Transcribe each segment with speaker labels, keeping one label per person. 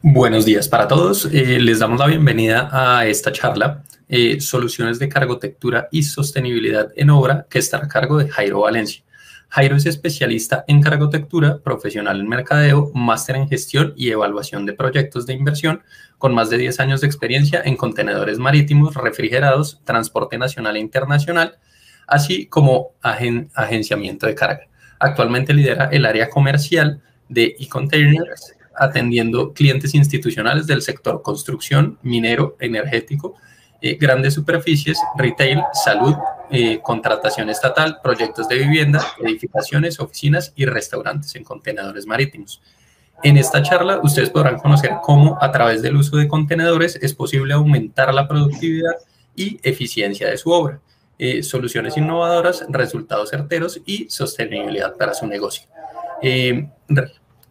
Speaker 1: Buenos días para todos. Les damos la bienvenida a esta charla, Soluciones de Cargotectura y Sostenibilidad en Obra, que está a cargo de Jairo Valencia. Jairo es especialista en cargotectura, profesional en mercadeo, máster en gestión y evaluación de proyectos de inversión, con más de 10 años de experiencia en contenedores marítimos, refrigerados, transporte nacional e internacional, así como agenciamiento de carga. Actualmente lidera el área comercial de e-containers, atendiendo clientes institucionales del sector construcción, minero, energético, grandes superficies, retail, salud, contratación estatal, proyectos de vivienda, edificaciones, oficinas y restaurantes en contenedores marítimos. En esta charla, ustedes podrán conocer cómo, a través del uso de contenedores, es posible aumentar la productividad y eficiencia de su obra, soluciones innovadoras, resultados certeros y sostenibilidad para su negocio.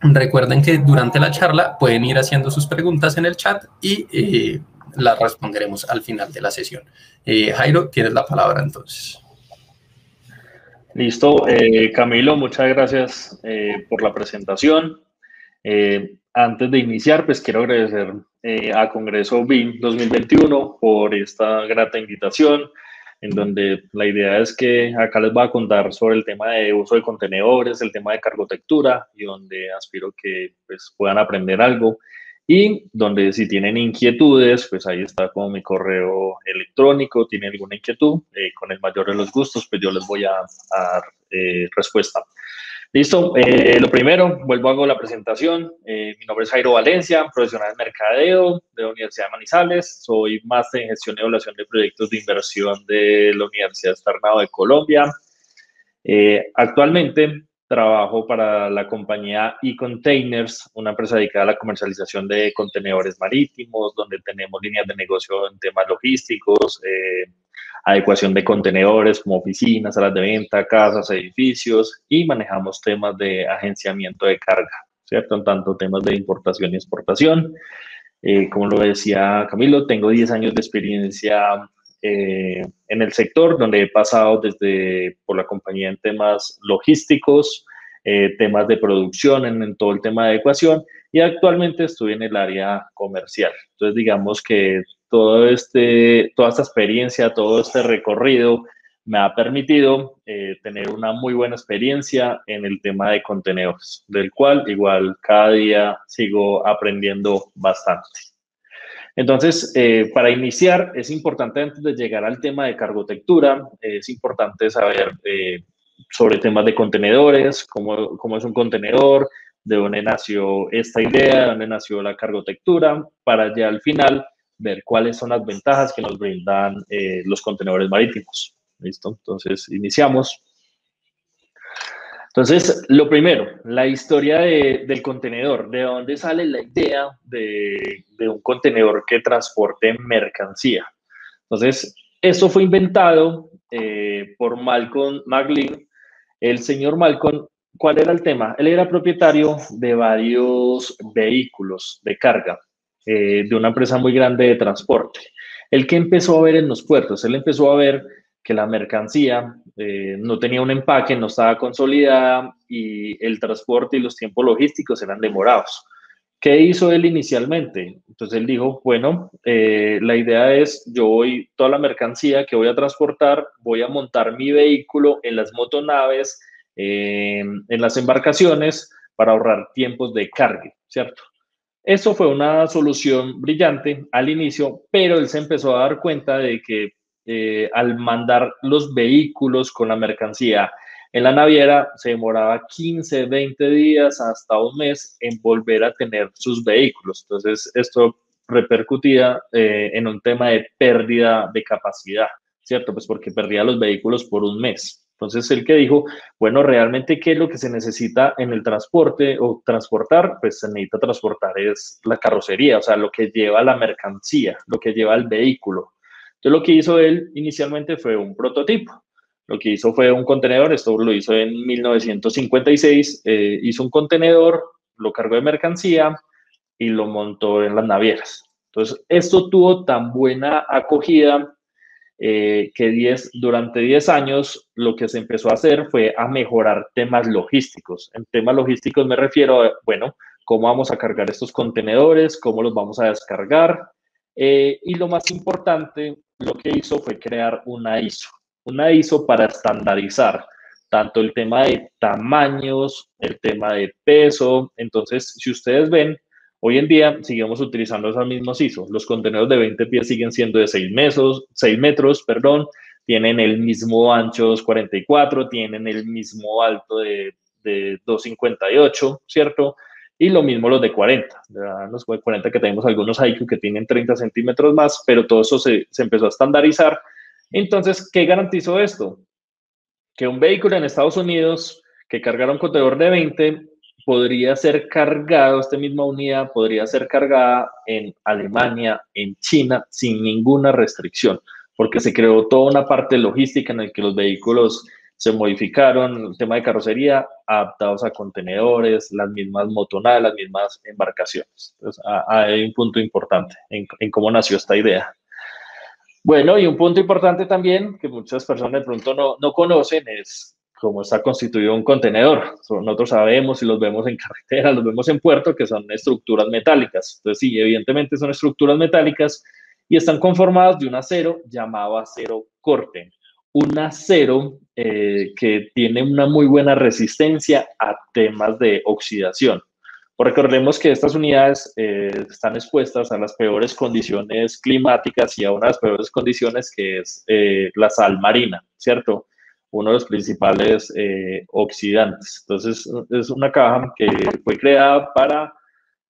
Speaker 1: Recuerden que durante la charla pueden ir haciendo sus preguntas en el chat y las responderemos al final de la sesión. Jairo, tienes la palabra entonces.
Speaker 2: Listo. Camilo, muchas gracias por la presentación. Antes de iniciar, pues quiero agradecer a Congreso BIM 2021 por esta grata invitación, en donde la idea es que acá les voy a contar sobre el tema de uso de contenedores, el tema de cargotectura, y donde aspiro que pues, puedan aprender algo. Y donde si tienen inquietudes, pues ahí está como mi correo electrónico, tienen alguna inquietud, con el mayor de los gustos, pues yo les voy a dar respuesta. Listo, lo primero, hago la presentación. Mi nombre es Jairo Valencia, profesional de mercadeo de la Universidad de Manizales. Soy máster en gestión y evaluación de proyectos de inversión de la Universidad Externado de Colombia. Actualmente trabajo para la compañía e-containers, una empresa dedicada a la comercialización de contenedores marítimos, donde tenemos líneas de negocio en temas logísticos, adecuación de contenedores como oficinas, salas de venta, casas, edificios, y manejamos temas de agenciamiento de carga, ¿cierto? En tanto temas de importación y exportación. Como lo decía Camilo, tengo 10 años de experiencia en el sector, donde he pasado por la compañía en temas logísticos, temas de producción, en todo el tema de adecuación, y actualmente estoy en el área comercial. Entonces, digamos que toda esta experiencia, todo este recorrido me ha permitido tener una muy buena experiencia en el tema de contenedores, del cual igual cada día sigo aprendiendo bastante. Entonces, para iniciar, es importante antes de llegar al tema de cargotectura, es importante saber sobre temas de contenedores, cómo es un contenedor, de dónde nació esta idea, de dónde nació la cargotectura, para ya al final ver cuáles son las ventajas que nos brindan los contenedores marítimos. ¿Listo? Entonces, iniciamos. Entonces, lo primero, la historia del contenedor. ¿De dónde sale la idea de un contenedor que transporte mercancía? Entonces, eso fue inventado por Malcolm McLean. El señor Malcolm, ¿cuál era el tema? Él era propietario de varios vehículos de carga de una empresa muy grande de transporte. ¿El que empezó a ver en los puertos? Él empezó a ver que la mercancía no tenía un empaque, no estaba consolidada y el transporte y los tiempos logísticos eran demorados. ¿Qué hizo él inicialmente? Entonces él dijo, bueno, la idea es, toda la mercancía que voy a transportar, voy a montar mi vehículo en las motonaves, en las embarcaciones, para ahorrar tiempos de carga, ¿cierto? Eso fue una solución brillante al inicio, pero él se empezó a dar cuenta de que al mandar los vehículos con la mercancía en la naviera, se demoraba 15, 20 días hasta un mes en volver a tener sus vehículos. Entonces, esto repercutía en un tema de pérdida de capacidad, ¿cierto? Pues porque perdía los vehículos por un mes. Entonces, él que dijo, bueno, realmente, ¿qué es lo que se necesita en el transporte o transportar? Pues se necesita transportar es la carrocería, o sea, lo que lleva la mercancía, lo que lleva el vehículo. Entonces, lo que hizo él inicialmente fue un prototipo. Lo que hizo fue un contenedor, esto lo hizo en 1956, hizo un contenedor, lo cargó de mercancía y lo montó en las navieras. Entonces, esto tuvo tan buena acogida que durante 10 años lo que se empezó a hacer fue a mejorar temas logísticos. En temas logísticos me refiero a, bueno, cómo vamos a cargar estos contenedores, cómo los vamos a descargar. Y lo más importante, lo que hizo fue crear una ISO para estandarizar tanto el tema de tamaños, el tema de peso. Entonces, si ustedes ven, hoy en día seguimos utilizando esas mismas ISO. Los contenedores de 20 pies siguen siendo de 6 metros, perdón, tienen el mismo ancho 244, tienen el mismo alto de 258, ¿cierto? Y lo mismo los de 40. Los de 40 que tenemos algunos Haiku que tienen 30 centímetros más, pero todo eso se empezó a estandarizar. Entonces, ¿qué garantizó esto? Que un vehículo en Estados Unidos que cargara un contenedor de 20 podría ser cargado, esta misma unidad podría ser cargada en Alemania, en China, sin ninguna restricción, porque se creó toda una parte logística en la que los vehículos se modificaron, el tema de carrocería, adaptados a contenedores, las mismas motonaves, las mismas embarcaciones. Entonces, hay un punto importante en cómo nació esta idea. Bueno, y un punto importante también que muchas personas de pronto no conocen es cómo está constituido un contenedor. Nosotros sabemos y los vemos en carretera, los vemos en puerto, que son estructuras metálicas. Entonces, sí, evidentemente son estructuras metálicas y están conformadas de un acero llamado acero corte. Un acero que tiene una muy buena resistencia a temas de oxidación. Recordemos que estas unidades están expuestas a las peores condiciones climáticas y a una de las peores condiciones que es la sal marina, ¿cierto? Uno de los principales oxidantes. Entonces, es una caja que fue creada para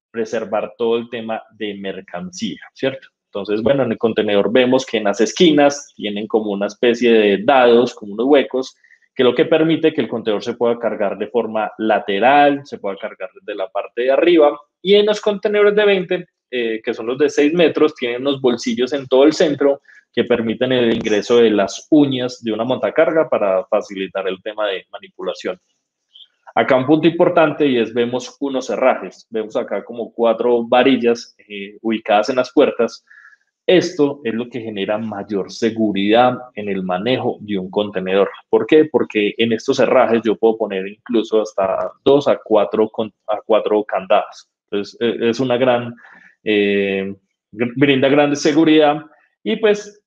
Speaker 2: preservar todo el tema de mercancía, ¿cierto? Entonces, bueno, en el contenedor vemos que en las esquinas tienen como una especie de dados, como unos huecos, que lo que permite que el contenedor se pueda cargar de forma lateral, se pueda cargar desde la parte de arriba, y en los contenedores de 20, que son los de 6 metros, tienen unos bolsillos en todo el centro que permiten el ingreso de las uñas de una montacarga para facilitar el tema de manipulación. Acá un punto importante y es vemos unos herrajes, vemos acá como 4 varillas ubicadas en las puertas. Esto es lo que genera mayor seguridad en el manejo de un contenedor. ¿Por qué? Porque en estos herrajes yo puedo poner incluso hasta 2 a 4 candados. Entonces, es una brinda grande seguridad y pues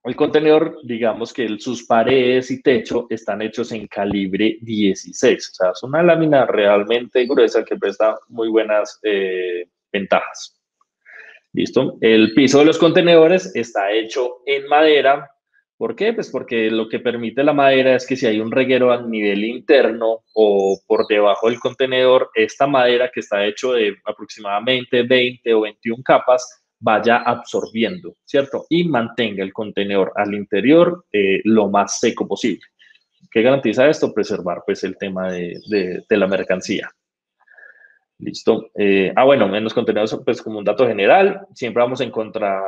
Speaker 2: el contenedor, digamos que sus paredes y techo están hechos en calibre 16. O sea, es una lámina realmente gruesa que presta muy buenas ventajas. ¿Listo? El piso de los contenedores está hecho en madera. ¿Por qué? Pues porque lo que permite la madera es que si hay un reguero a nivel interno o por debajo del contenedor, esta madera que está hecho de aproximadamente 20 o 21 capas vaya absorbiendo, ¿cierto? Y mantenga el contenedor al interior lo más seco posible. ¿Qué garantiza esto? Preservar pues el tema de la mercancía. Listo. Bueno, en los contenedores, pues como un dato general, siempre vamos a encontrar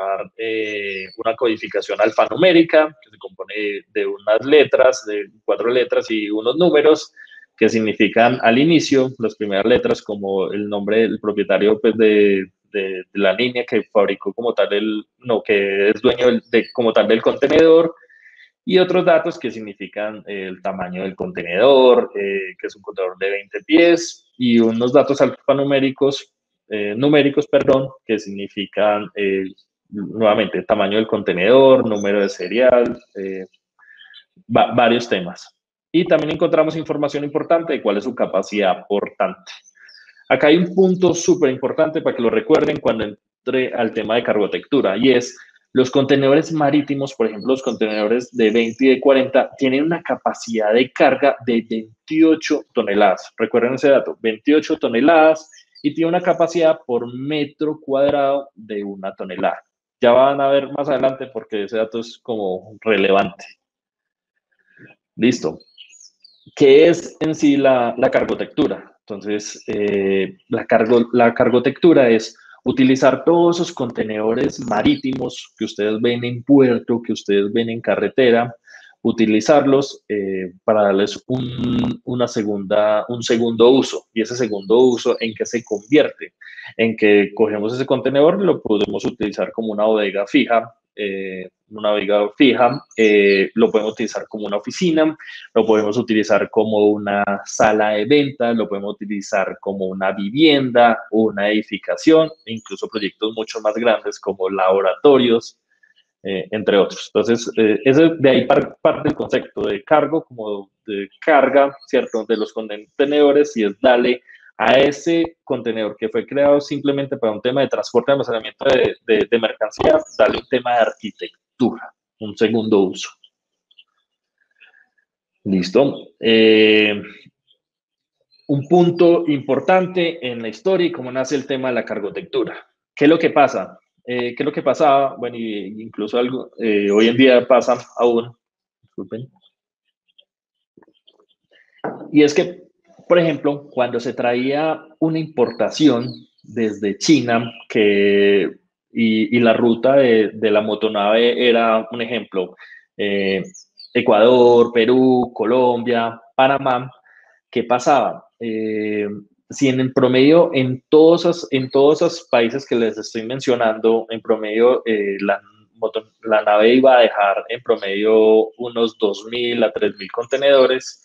Speaker 2: una codificación alfanumérica que se compone de unas letras, de 4 letras y unos números que significan al inicio, las primeras letras como el nombre del propietario pues, de la línea que fabricó como tal que es dueño como tal del contenedor, y otros datos que significan el tamaño del contenedor, que es un contenedor de 20 pies, y unos datos alfanuméricos, que significan nuevamente el tamaño del contenedor, número de serial, varios temas. Y también encontramos información importante de cuál es su capacidad portante. Acá hay un punto súper importante para que lo recuerden cuando entre al tema de cargotectura, y es los contenedores marítimos, por ejemplo, los contenedores de 20 y de 40, tienen una capacidad de carga de 28 toneladas. Recuerden ese dato, 28 toneladas, y tiene una capacidad por metro cuadrado de 1 tonelada. Ya van a ver más adelante porque ese dato es como relevante. Listo. ¿Qué es en sí la cargotectura? Entonces, la cargotectura es utilizar todos esos contenedores marítimos que ustedes ven en puerto, que ustedes ven en carretera, utilizarlos para darles un segundo uso. Y ese segundo uso, ¿en qué se convierte? En que cogemos ese contenedor y lo podemos utilizar como una bodega fija un navegador fija, lo podemos utilizar como una oficina, lo podemos utilizar como una sala de ventas, lo podemos utilizar como una vivienda, una edificación, e incluso proyectos mucho más grandes como laboratorios, entre otros. Entonces, de ahí parte el concepto de cargo, como de carga, ¿cierto?, de los contenedores, y es darle a ese contenedor que fue creado simplemente para un tema de transporte y almacenamiento de mercancía, darle un tema de arquitectura, un segundo uso. Listo. Un punto importante en la historia y cómo nace el tema de la cargotectura. ¿Qué es lo que pasa? ¿Qué es lo que pasaba? Bueno, incluso algo, hoy en día pasa aún. Disculpen. Y es que, por ejemplo, cuando se traía una importación desde China, y la ruta de la motonave era, un ejemplo, Ecuador, Perú, Colombia, Panamá, ¿qué pasaba? Si en el promedio, en todos esos países que les estoy mencionando, en promedio la nave iba a dejar en promedio unos 2.000 a 3.000 contenedores.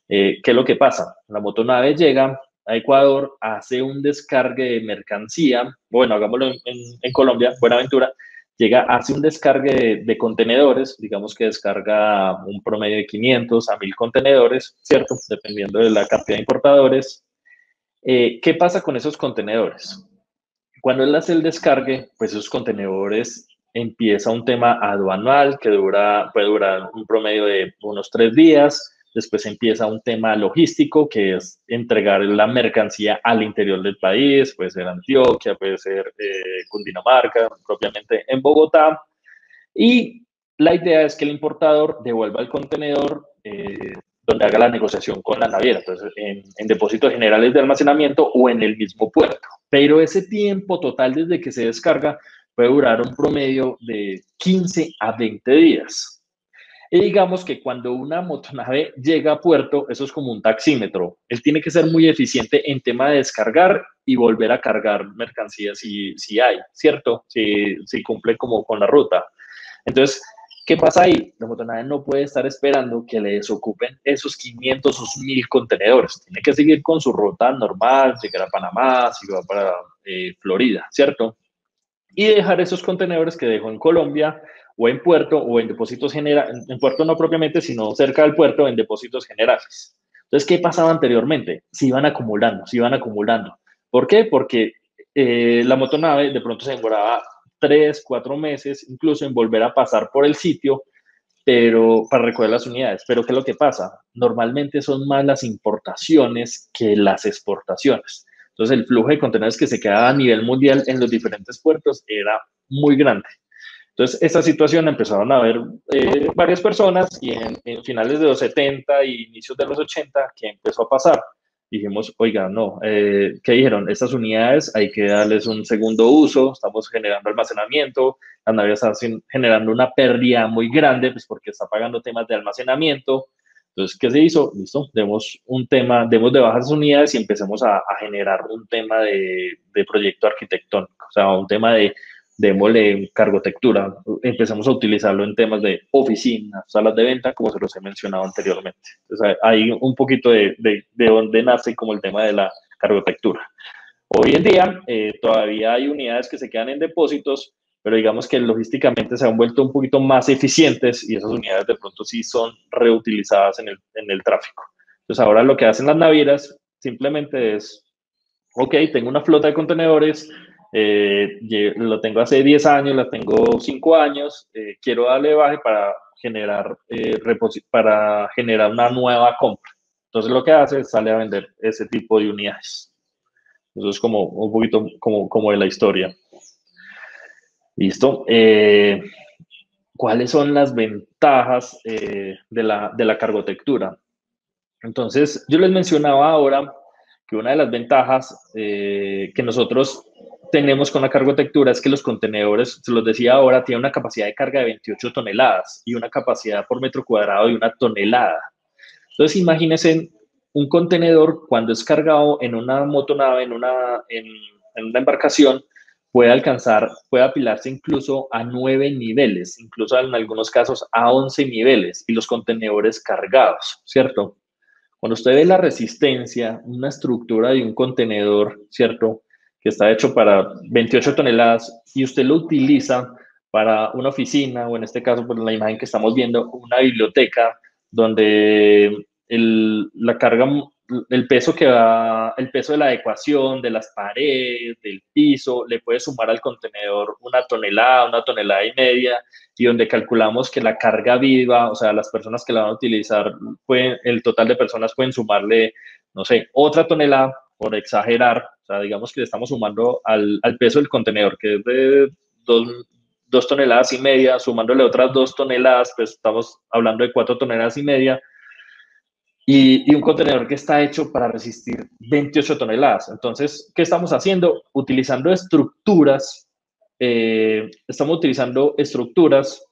Speaker 2: ¿Qué es lo que pasa? La motonave llega a Ecuador, hace un descargue de mercancía, bueno, hagámoslo en Colombia, Buenaventura, llega, hace un descargue de contenedores, digamos que descarga un promedio de 500 a 1.000 contenedores, ¿cierto? Dependiendo de la cantidad de importadores. ¿Qué pasa con esos contenedores? Cuando él hace el descargue, pues esos contenedores empieza un tema aduanal que puede durar un promedio de unos 3 días. Después empieza un tema logístico, que es entregar la mercancía al interior del país, puede ser Antioquia, puede ser Cundinamarca, propiamente en Bogotá. Y la idea es que el importador devuelva el contenedor donde haga la negociación con la naviera, entonces en depósitos generales de almacenamiento o en el mismo puerto. Pero ese tiempo total desde que se descarga puede durar un promedio de 15 a 20 días. Y digamos que cuando una motonave llega a puerto, eso es como un taxímetro. Él tiene que ser muy eficiente en tema de descargar y volver a cargar mercancías si hay, ¿cierto? Si cumple como con la ruta. Entonces, ¿qué pasa ahí? La motonave no puede estar esperando que le desocupen esos 500 o 1.000 contenedores. Tiene que seguir con su ruta normal, llegar a Panamá, si va para Florida, ¿cierto? Y dejar esos contenedores que dejó en Colombia o en puerto o en depósitos generales, en puerto no propiamente, sino cerca del puerto, en depósitos generales. Entonces, ¿qué pasaba anteriormente? Se iban acumulando, se iban acumulando. ¿Por qué? Porque la motonave de pronto se demoraba 3, 4 meses, incluso en volver a pasar por el sitio, pero para recoger las unidades. Pero ¿qué es lo que pasa? Normalmente son más las importaciones que las exportaciones. Entonces, el flujo de contenedores que se quedaba a nivel mundial en los diferentes puertos era muy grande. Entonces, esta situación empezaron a ver varias personas, y en finales de los 70 y inicios de los 80, ¿qué empezó a pasar? Dijimos, oiga, no, ¿qué dijeron? Estas unidades hay que darles un segundo uso, estamos generando almacenamiento, la naviera está generando una pérdida muy grande, pues porque está pagando temas de almacenamiento. Entonces, ¿qué se hizo? Listo, demos de bajas unidades y empecemos a generar un tema de proyecto arquitectónico, o sea, un tema de démosle cargotectura, empezamos a utilizarlo en temas de oficinas, salas de venta, como se los he mencionado anteriormente. Entonces, hay un poquito de dónde nace como el tema de la cargotectura. Hoy en día todavía hay unidades que se quedan en depósitos, pero digamos que logísticamente se han vuelto un poquito más eficientes y esas unidades de pronto sí son reutilizadas en el tráfico. Entonces, ahora lo que hacen las navieras simplemente es, ok, tengo una flota de contenedores, lo tengo hace 10 años, la tengo 5 años, quiero darle baje para generar una nueva compra. Entonces lo que hace es sale a vender ese tipo de unidades. Eso es como un poquito como de la historia. Listo. ¿Cuáles son las ventajas de la cargotectura? Entonces, yo les mencionaba ahora que una de las ventajas que nosotros tenemos con la cargotectura es que los contenedores, se los decía ahora, tienen una capacidad de carga de 28 toneladas y una capacidad por metro cuadrado de 1 tonelada. Entonces, imagínense un contenedor cuando es cargado en una motonave, en una embarcación, puede apilarse incluso a 9 niveles, incluso en algunos casos a 11 niveles, y los contenedores cargados, ¿cierto? Cuando usted ve la resistencia, una estructura de un contenedor, ¿cierto? Que está hecho para 28 toneladas y usted lo utiliza para una oficina, o en este caso, por la imagen que estamos viendo, una biblioteca, donde la carga, el peso que va, el peso de la adecuación de las paredes, del piso, le puede sumar al contenedor una tonelada y media, y donde calculamos que la carga viva, o sea, las personas que la van a utilizar, el total de personas pueden sumarle, no sé, otra tonelada, por exagerar, o sea, digamos que le estamos sumando al peso del contenedor, que es de 2 toneladas y media, sumándole otras 2 toneladas, pues estamos hablando de 4 toneladas y media, y un contenedor que está hecho para resistir 28 toneladas. Entonces, ¿qué estamos haciendo? Utilizando estructuras, estamos utilizando estructuras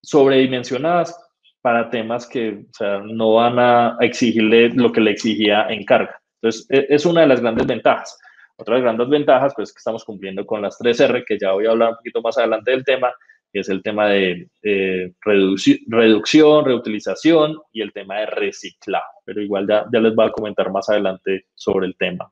Speaker 2: sobredimensionadas para temas que, o sea, no van a exigirle lo que le exigía en carga. Entonces, es una de las grandes ventajas. Otra de las grandes ventajas, pues, que estamos cumpliendo con las 3R, que ya voy a hablar un poquito más adelante del tema, que es el tema de reducción, reutilización y el tema de reciclado. Pero igual ya les voy a comentar más adelante sobre el tema.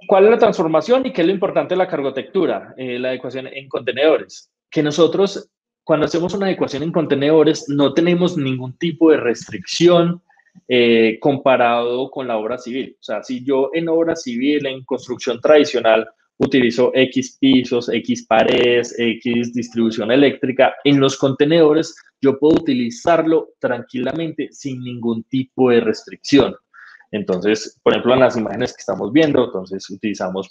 Speaker 2: ¿Cuál es la transformación y qué es lo importante de la cargotectura? La adecuación en contenedores. Que nosotros, cuando hacemos una adecuación en contenedores, no tenemos ningún tipo de restricción comparado con la obra civil. O sea, si yo en obra civil, en construcción tradicional, utilizo X pisos, X paredes, X distribución eléctrica, en los contenedores yo puedo utilizarlo tranquilamente sin ningún tipo de restricción. Entonces, por ejemplo, en las imágenes que estamos viendo, entonces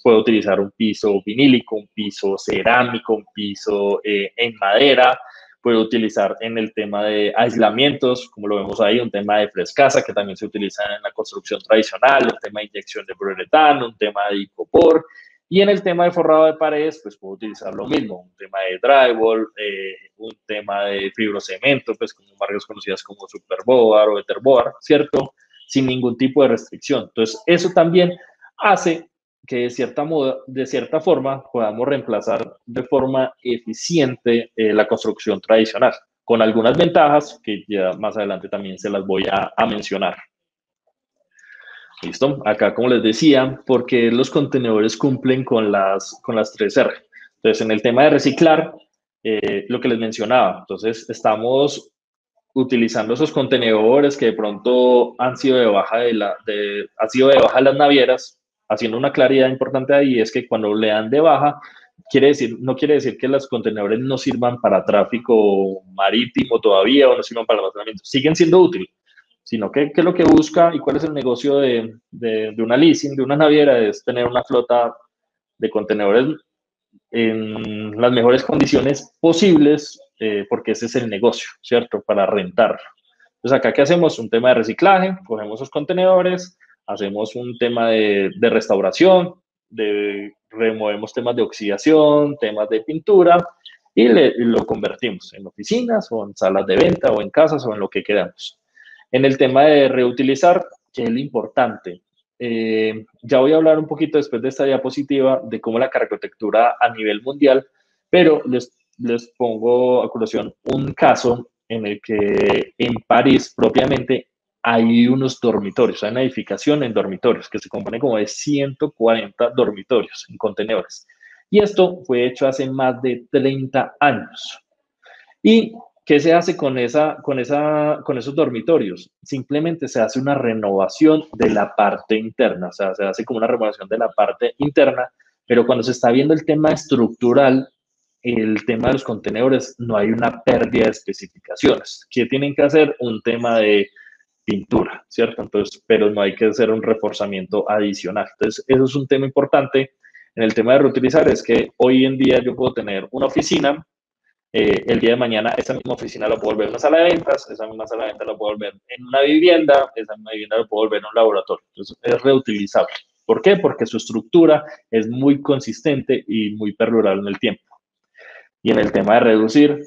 Speaker 2: puedo utilizar un piso vinílico, un piso cerámico, un piso en madera, puedo utilizar en el tema de aislamientos, como lo vemos ahí, un tema de frescasa que también se utiliza en la construcción tradicional, un tema de inyección de poliuretano, un tema de icopor, y en el tema de forrado de paredes, pues puedo utilizar lo mismo, un tema de drywall, un tema de fibrocemento, pues como marcas conocidas como Superboard o Etherboard, ¿cierto? Sin ningún tipo de restricción. Entonces, eso también hace que de cierta forma podamos reemplazar de forma eficiente la construcción tradicional, con algunas ventajas que ya más adelante también se las voy a mencionar. ¿Listo? Acá, como les decía, porque los contenedores cumplen con las 3R. Entonces, en el tema de reciclar, lo que les mencionaba, entonces estamos utilizando esos contenedores que de pronto han sido de baja las navieras, haciendo una claridad importante ahí, es que cuando le dan de baja, no quiere decir que los contenedores no sirvan para tráfico marítimo todavía o no sirvan para almacenamiento, siguen siendo útiles, sino que lo que busca y cuál es el negocio de una leasing, de una naviera, es tener una flota de contenedores en las mejores condiciones posibles, porque ese es el negocio, ¿cierto? Para rentar. Entonces, acá, ¿qué hacemos? Un tema de reciclaje, cogemos esos contenedores, hacemos un tema de restauración, removemos temas de oxidación, temas de pintura, y lo convertimos en oficinas o en salas de venta o en casas o en lo que queramos. En el tema de reutilizar, ¿qué es lo importante? Ya voy a hablar un poquito después de esta diapositiva de cómo la cargotectura a nivel mundial, pero les pongo a colación un caso en el que en París propiamente hay unos dormitorios, hay una edificación en dormitorios que se compone como de 140 dormitorios en contenedores. Y esto fue hecho hace más de 30 años. Y ¿qué se hace con esos dormitorios? Simplemente se hace una renovación de la parte interna, o sea, se hace como una renovación de la parte interna, pero cuando se está viendo el tema estructural, el tema de los contenedores, no hay una pérdida de especificaciones. ¿Qué tienen que hacer? Un tema de pintura, ¿cierto? Entonces, pero no hay que hacer un reforzamiento adicional. Entonces, eso es un tema importante. En el tema de reutilizar es que hoy en día yo puedo tener una oficina, el día de mañana esa misma oficina la puedo volver en una sala de ventas, esa misma sala de ventas la puedo volver en una vivienda, esa misma vivienda la puedo volver en un laboratorio. Entonces, es reutilizable. ¿Por qué? Porque su estructura es muy consistente y muy perdurable en el tiempo. Y en el tema de reducir,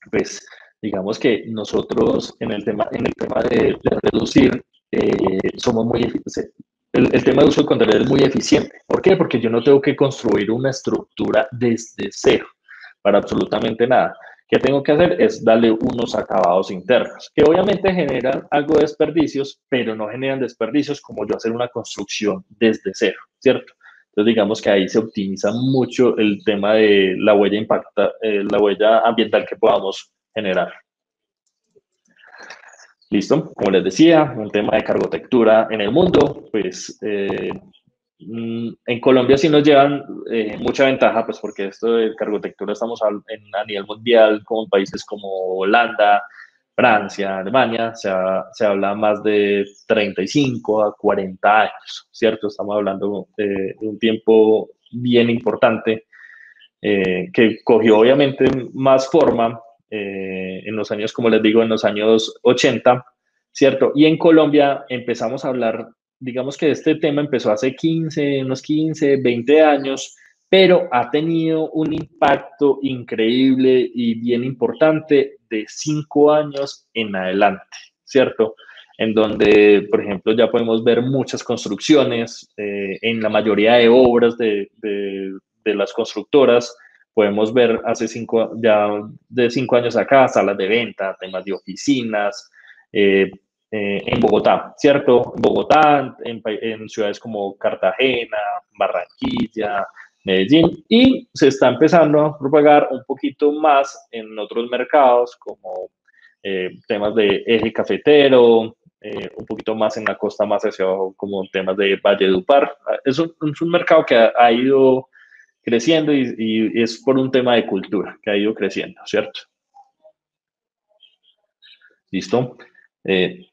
Speaker 2: pues digamos que nosotros en el tema de reducir somos muy eficientes. el tema de uso de contenedor es muy eficiente. ¿Por qué? Porque yo no tengo que construir una estructura desde cero para absolutamente nada. ¿Qué tengo que hacer? Es darle unos acabados internos, que obviamente generan algo de desperdicios, pero no generan desperdicios como yo hacer una construcción desde cero, ¿cierto? Entonces, digamos que ahí se optimiza mucho el tema de la huella ambiental que podamos generar. Listo, como les decía, un tema de cargotectura en el mundo, pues en Colombia sí nos llevan mucha ventaja, pues porque esto de cargotectura estamos a nivel mundial con países como Holanda, Francia, Alemania, se habla más de 35 a 40 años, ¿cierto? Estamos hablando de un tiempo bien importante que cogió obviamente más forma en los años, como les digo, en los años 80, ¿cierto? Y en Colombia empezamos a hablar, digamos que este tema empezó hace 15, unos 15, 20 años, pero ha tenido un impacto increíble y bien importante de 5 años en adelante, ¿cierto? En donde, por ejemplo, ya podemos ver muchas construcciones, en la mayoría de obras de las constructoras, podemos ver ya de 5 años acá, salas de venta, temas de oficinas, en Bogotá, ¿cierto? En Bogotá, en ciudades como Cartagena, Barranquilla, Medellín, y se está empezando a propagar un poquito más en otros mercados como temas de eje cafetero, un poquito más en la costa más hacia abajo como temas de Valledupar. Es un mercado que ha ido creciendo y es por un tema de cultura que ha ido creciendo, ¿cierto? ¿Listo? Eh,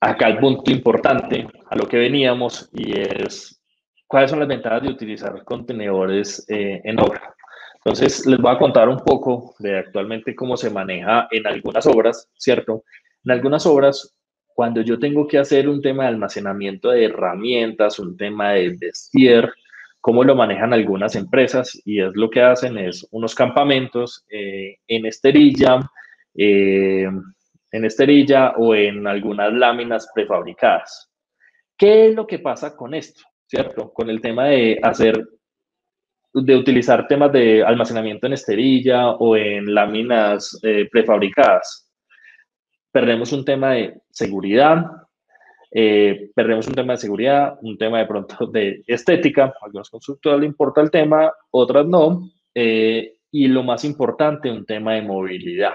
Speaker 2: Acá el punto importante a lo que veníamos y es cuáles son las ventajas de utilizar contenedores en obra. Entonces, les voy a contar un poco de actualmente cómo se maneja en algunas obras, ¿cierto? En algunas obras, cuando yo tengo que hacer un tema de almacenamiento de herramientas, un tema de destier, cómo lo manejan algunas empresas y es lo que hacen es unos campamentos eh, en esterilla o en algunas láminas prefabricadas. ¿Qué es lo que pasa con esto? ¿Cierto? Con el tema de utilizar temas de almacenamiento en esterilla o en láminas prefabricadas. Perdemos un tema de seguridad, perdemos un tema de seguridad, un tema de pronto de estética, a algunos constructores le importa el tema, otras no, y lo más importante, un tema de movilidad.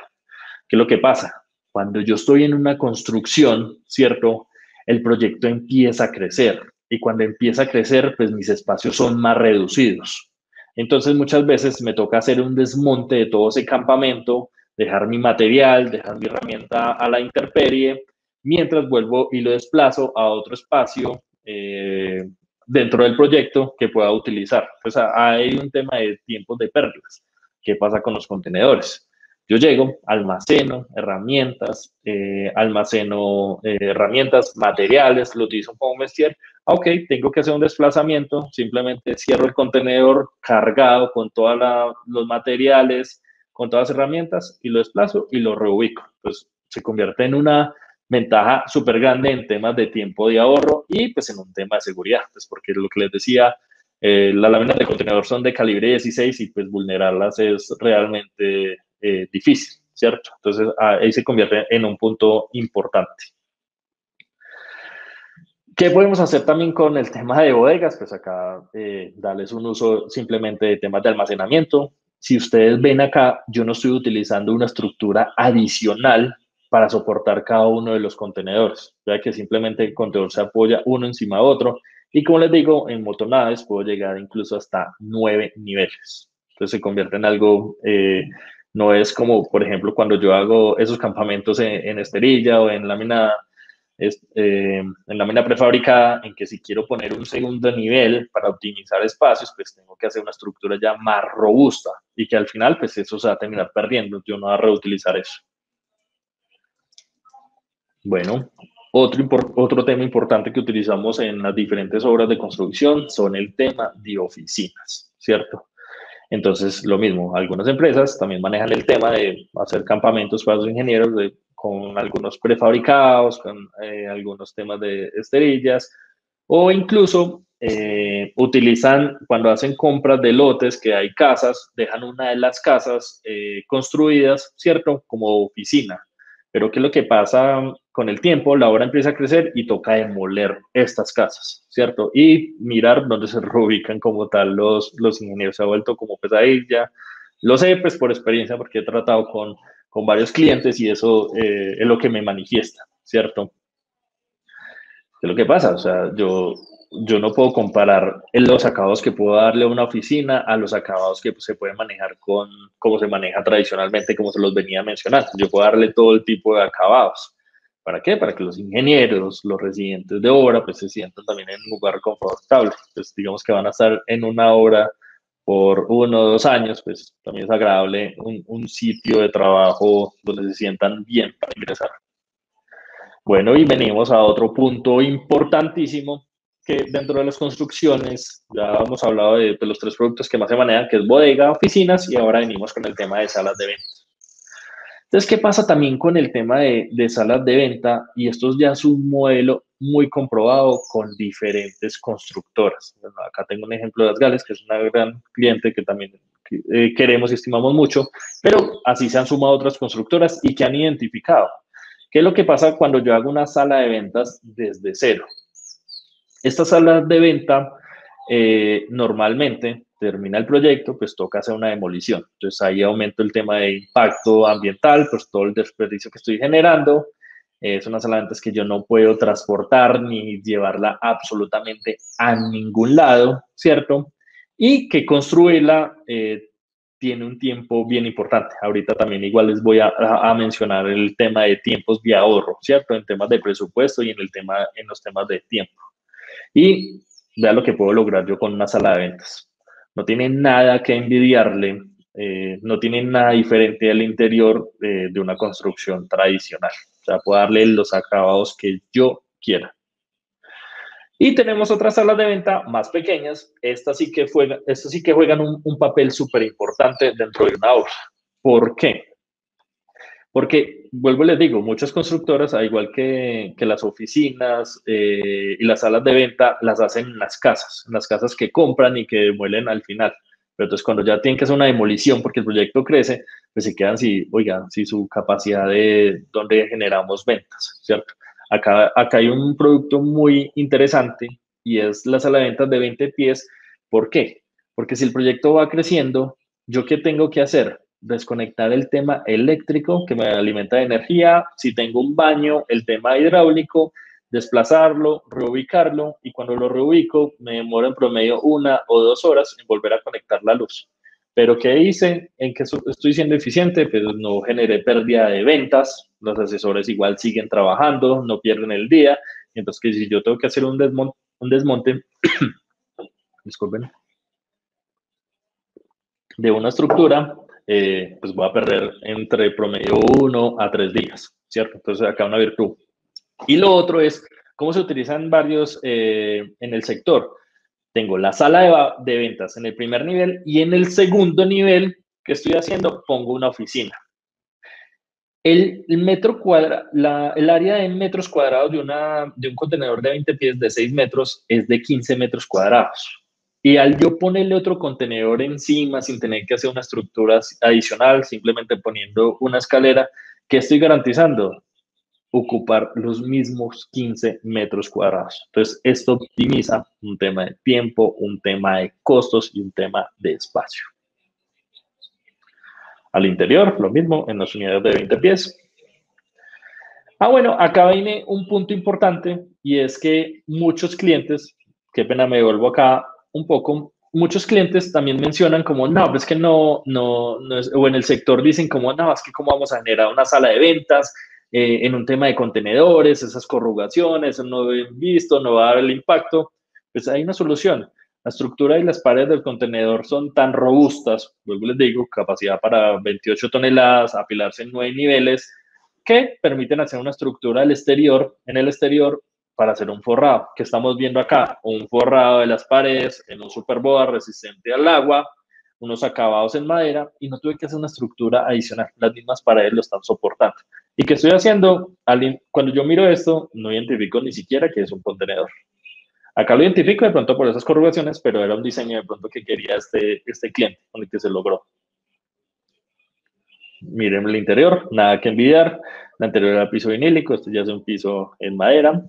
Speaker 2: ¿Qué es lo que pasa? Cuando yo estoy en una construcción, ¿cierto? El proyecto empieza a crecer y cuando empieza a crecer, pues mis espacios son más reducidos. Entonces muchas veces me toca hacer un desmonte de todo ese campamento, dejar mi material, dejar mi herramienta a la intemperie, mientras vuelvo y lo desplazo a otro espacio dentro del proyecto que pueda utilizar. Pues hay un tema de tiempos de pérdidas. ¿Qué pasa con los contenedores? Yo llego, almaceno herramientas, materiales, lo utilizo como mestier. Ok, tengo que hacer un desplazamiento, simplemente cierro el contenedor cargado con todos los materiales, con todas las herramientas y lo desplazo y lo reubico. Pues se convierte en una ventaja súper grande en temas de tiempo de ahorro y pues en un tema de seguridad, pues porque lo que les decía, las láminas de contenedor son de calibre 16 y pues vulnerarlas es realmente difícil, ¿cierto? Entonces ahí se convierte en un punto importante. ¿Qué podemos hacer también con el tema de bodegas? Pues acá darles un uso simplemente de temas de almacenamiento. Si ustedes ven acá, yo no estoy utilizando una estructura adicional para soportar cada uno de los contenedores, ya que simplemente el contenedor se apoya uno encima de otro. Y como les digo, en motonaves puedo llegar incluso hasta 9 niveles. Entonces se convierte en algo, no es como, por ejemplo, cuando yo hago esos campamentos en esterilla o en lámina en lámina prefabricada, en que si quiero poner un segundo nivel para optimizar espacios, pues tengo que hacer una estructura ya más robusta y que al final, pues eso se va a terminar perdiendo, yo no voy a reutilizar eso. Bueno, otro tema importante que utilizamos en las diferentes obras de construcción son el tema de oficinas, ¿cierto? Entonces, lo mismo, algunas empresas también manejan el tema de hacer campamentos para los ingenieros con algunos prefabricados, con algunos temas de esterillas, O incluso utilizan, cuando hacen compras de lotes, que hay casas, dejan una de las casas construidas, ¿cierto? Como oficina. Pero ¿qué es lo que pasa con el tiempo? La obra empieza a crecer y toca demoler estas casas, ¿cierto? Y mirar dónde se reubican como tal los ingenieros. Se ha vuelto como pesadilla. Lo sé, pues, por experiencia, porque he tratado con varios clientes y eso es lo que me manifiesta, ¿cierto? ¿Qué es lo que pasa? O sea, yo no puedo comparar los acabados que puedo darle a una oficina a los acabados que pues, se pueden manejar con como se maneja tradicionalmente, como se los venía mencionando. Yo puedo darle todo el tipo de acabados. ¿Para qué? Para que los ingenieros, los residentes de obra, pues se sientan también en un lugar confortable. Pues digamos que van a estar en una obra por 1 o 2 años, pues también es agradable un sitio de trabajo donde se sientan bien para ingresar. Bueno, y venimos a otro punto importantísimo que dentro de las construcciones, ya hemos hablado de los 3 productos que más se manejan, que es bodega, oficinas, y ahora venimos con el tema de salas de venta. Entonces, ¿qué pasa también con el tema de salas de venta? Y esto ya es un modelo muy comprobado con diferentes constructoras. Bueno, acá tengo un ejemplo de Las Gales, que es una gran cliente que también queremos y estimamos mucho, pero así se han sumado otras constructoras y que han identificado. ¿Qué es lo que pasa cuando yo hago una sala de ventas desde cero? Estas salas de venta normalmente termina el proyecto, pues toca hacer una demolición. Entonces ahí aumento el tema de impacto ambiental, pues todo el desperdicio que estoy generando. Es una sala de ventas que yo no puedo transportar ni llevarla absolutamente a ningún lado, ¿cierto? Y que construirla tiene un tiempo bien importante. Ahorita también igual les voy a mencionar el tema de tiempos de ahorro, ¿cierto? En temas de presupuesto y en los temas de tiempo. Y vea lo que puedo lograr yo con una sala de ventas. No tiene nada que envidiarle, no tiene nada diferente al interior de una construcción tradicional. O sea, puedo darle los acabados que yo quiera. Y tenemos otras salas de venta más pequeñas. Estas sí que juegan un papel súper importante dentro de una obra. ¿Por qué? Porque, vuelvo y les digo, muchas constructoras, al igual que las oficinas y las salas de venta, las hacen en las casas que compran y que demuelen al final. Pero entonces cuando ya tienen que hacer una demolición porque el proyecto crece, pues se quedan sin su capacidad de donde generamos ventas, ¿cierto? Acá hay un producto muy interesante y es la sala de ventas de 20 pies. ¿Por qué? Porque si el proyecto va creciendo, ¿yo qué tengo que hacer? Desconectar el tema eléctrico que me alimenta de energía, si tengo un baño, el tema hidráulico, desplazarlo, reubicarlo y cuando lo reubico me demoro en promedio 1 o 2 horas en volver a conectar la luz. Pero ¿qué hice? ¿En qué estoy siendo eficiente? Pues no generé pérdida de ventas, los asesores igual siguen trabajando, no pierden el día, entonces que si yo tengo que hacer un desmonte disculpen, de una estructura, pues voy a perder entre promedio 1 a 3 días, ¿cierto? Entonces acá una virtud. Y lo otro es cómo se utilizan varios en el sector. Tengo la sala de ventas en el primer nivel y en el segundo nivel que estoy haciendo pongo una oficina. El área de metros cuadrados de un contenedor de 20 pies de 6 metros es de 15 metros cuadrados. Y al yo ponerle otro contenedor encima sin tener que hacer una estructura adicional, simplemente poniendo una escalera, ¿qué estoy garantizando? Ocupar los mismos 15 metros cuadrados. Entonces, esto optimiza un tema de tiempo, un tema de costos y un tema de espacio. Al interior, lo mismo, en las unidades de 20 pies. Bueno, acá viene un punto importante y es que muchos clientes, qué pena me devuelvo acá un poco, muchos clientes también mencionan como, no, es que no es, o en el sector dicen como, no, es que cómo vamos a generar una sala de ventas en un tema de contenedores, esas corrugaciones, eso no he visto, no va a dar el impacto. Pues hay una solución. La estructura y las paredes del contenedor son tan robustas, luego les digo, capacidad para 28 toneladas, apilarse en 9 niveles, que permiten hacer una estructura en el exterior para hacer un forrado, que estamos viendo acá, un forrado de las paredes en un superboa resistente al agua, unos acabados en madera, y no tuve que hacer una estructura adicional, las mismas paredes lo están soportando. ¿Y qué estoy haciendo? Cuando yo miro esto, no identifico ni siquiera que es un contenedor. Acá lo identifico de pronto por esas corrugaciones, pero era un diseño de pronto que quería este cliente con el que se logró. Miren el interior, nada que envidiar. La anterior era piso vinílico, esto ya es un piso en madera.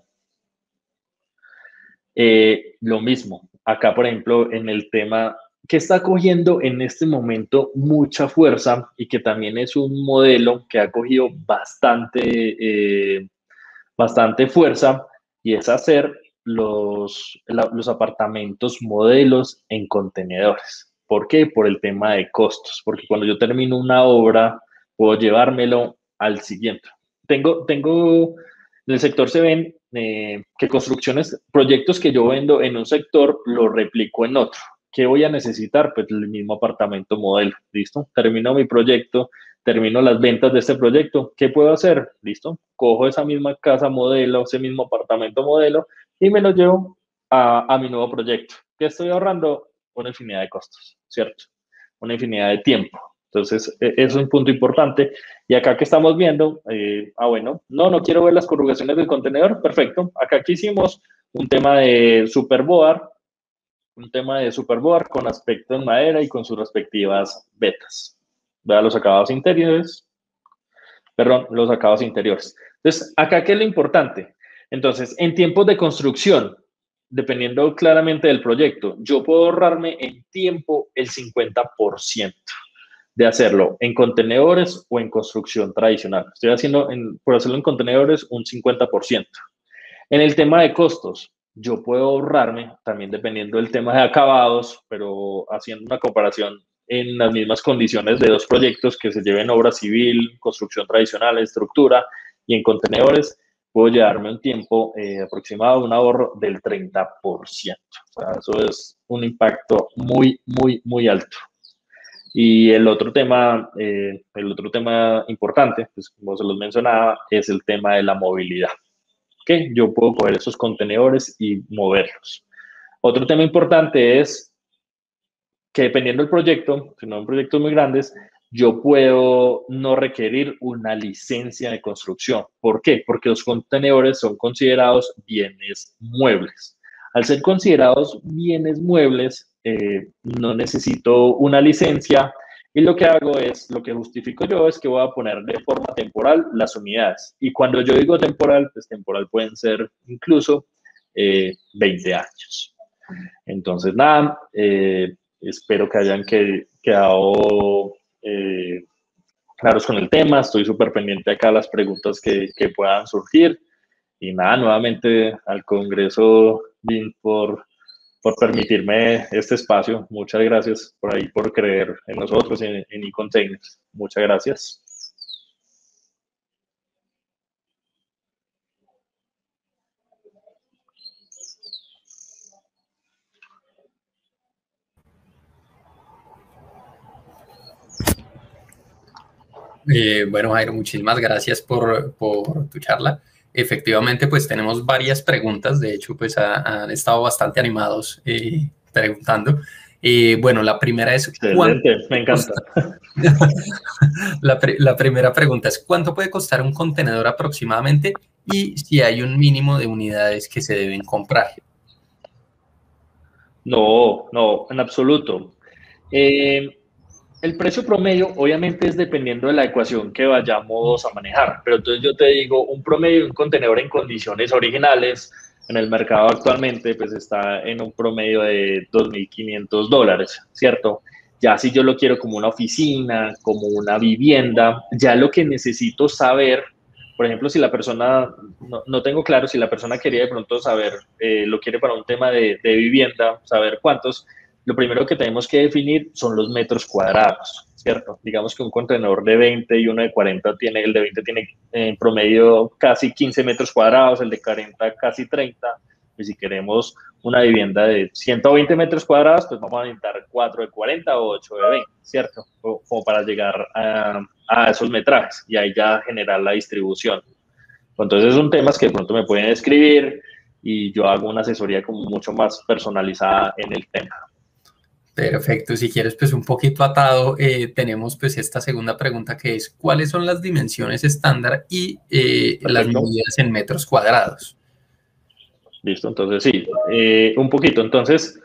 Speaker 2: Lo mismo, acá por ejemplo en el tema que está cogiendo en este momento mucha fuerza y que también es un modelo que ha cogido bastante fuerza, y es hacer los apartamentos modelos en contenedores. ¿Por qué? Por el tema de costos, porque cuando yo termino una obra puedo llevármelo al siguiente. Tengo en el sector se ven que construcciones, proyectos que yo vendo en un sector, lo replico en otro. ¿Qué voy a necesitar? Pues el mismo apartamento modelo, ¿listo? Termino mi proyecto, termino las ventas de este proyecto. ¿Qué puedo hacer? ¿Listo? Cojo esa misma casa modelo, ese mismo apartamento modelo y me lo llevo a mi nuevo proyecto. ¿Qué estoy ahorrando? Una infinidad de costos, ¿cierto? Una infinidad de tiempo. Entonces, es un punto importante. Y acá que estamos viendo, bueno, no quiero ver las corrugaciones del contenedor, perfecto. Acá que hicimos un tema de superboard, con aspecto en madera y con sus respectivas vetas. Vea los acabados interiores. Entonces, acá, ¿qué es lo importante? Entonces, en tiempos de construcción, dependiendo claramente del proyecto, yo puedo ahorrarme en tiempo el 50% de hacerlo en contenedores o en construcción tradicional. Estoy haciendo, por hacerlo en contenedores, un 50%. En el tema de costos, yo puedo ahorrarme, también dependiendo del tema de acabados, pero haciendo una comparación en las mismas condiciones de dos proyectos que se lleven obra civil, construcción tradicional, estructura, y en contenedores, puedo llevarme un tiempo aproximado, un ahorro del 30%. O sea, eso es un impacto muy, muy, muy alto. Y el otro tema importante, pues como se los mencionaba, es el tema de la movilidad. ¿Okay? Yo puedo coger esos contenedores y moverlos. Otro tema importante es que dependiendo del proyecto, si no son proyectos muy grandes, yo puedo no requerir una licencia de construcción. ¿Por qué? Porque los contenedores son considerados bienes muebles. Al ser considerados bienes muebles, no necesito una licencia, y lo que hago es, lo que justifico yo es que voy a poner de forma temporal las unidades. Y cuando yo digo temporal, pues temporal pueden ser incluso 20 años. Entonces, nada, espero que hayan quedado claros con el tema. Estoy súper pendiente acá a las preguntas que puedan surgir. Y nada, nuevamente al Congreso, Lin, por permitirme este espacio. Muchas gracias por ahí, por creer en nosotros, en Econtainers. Muchas gracias.
Speaker 1: Bueno, Jairo, muchísimas gracias por tu charla. Efectivamente, pues tenemos varias preguntas. De hecho, pues han estado bastante animados preguntando. Bueno, la primera es...
Speaker 2: Excelente, me encanta.
Speaker 1: La primera pregunta es, ¿cuánto puede costar un contenedor aproximadamente? Y si hay un mínimo de unidades que se deben comprar.
Speaker 2: No, en absoluto. El precio promedio obviamente es dependiendo de la ecuación que vayamos a manejar, pero entonces yo te digo, un promedio de un contenedor en condiciones originales en el mercado actualmente pues está en un promedio de $2.500, ¿cierto? Ya si yo lo quiero como una oficina, como una vivienda, ya lo que necesito saber, por ejemplo, si la persona, no tengo claro si la persona quería de pronto saber, lo quiere para un tema de vivienda, saber cuántos, lo primero que tenemos que definir son los metros cuadrados, ¿cierto? Digamos que un contenedor de 20 y uno de 40 tiene, el de 20 tiene en promedio casi 15 metros cuadrados, el de 40 casi 30. Y si queremos una vivienda de 120 metros cuadrados, pues vamos a necesitar 4 de 40 o 8 de 20, ¿cierto? Como para llegar a esos metrajes y ahí ya generar la distribución. Entonces son temas que de pronto me pueden escribir y yo hago una asesoría como mucho más personalizada en el tema.
Speaker 1: Perfecto, si quieres pues un poquito atado, tenemos pues esta segunda pregunta que es ¿cuáles son las dimensiones estándar y las medidas en metros cuadrados?
Speaker 2: Listo, entonces sí, un poquito. Entonces,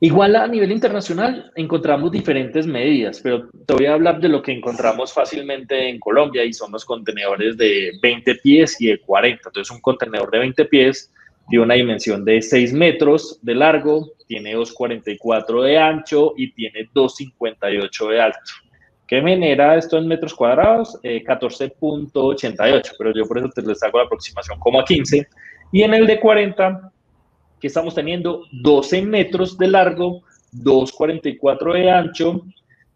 Speaker 2: igual a nivel internacional encontramos diferentes medidas, pero te voy a hablar de lo que encontramos fácilmente en Colombia y son los contenedores de 20 pies y de 40. Entonces, un contenedor de 20 pies tiene una dimensión de 6 metros de largo, tiene 2,44 de ancho y tiene 2,58 de alto. ¿Qué me genera esto en metros cuadrados? 14,88, pero yo por eso te les hago la aproximación como a 15. Y en el de 40, que estamos teniendo 12 metros de largo, 2,44 de ancho,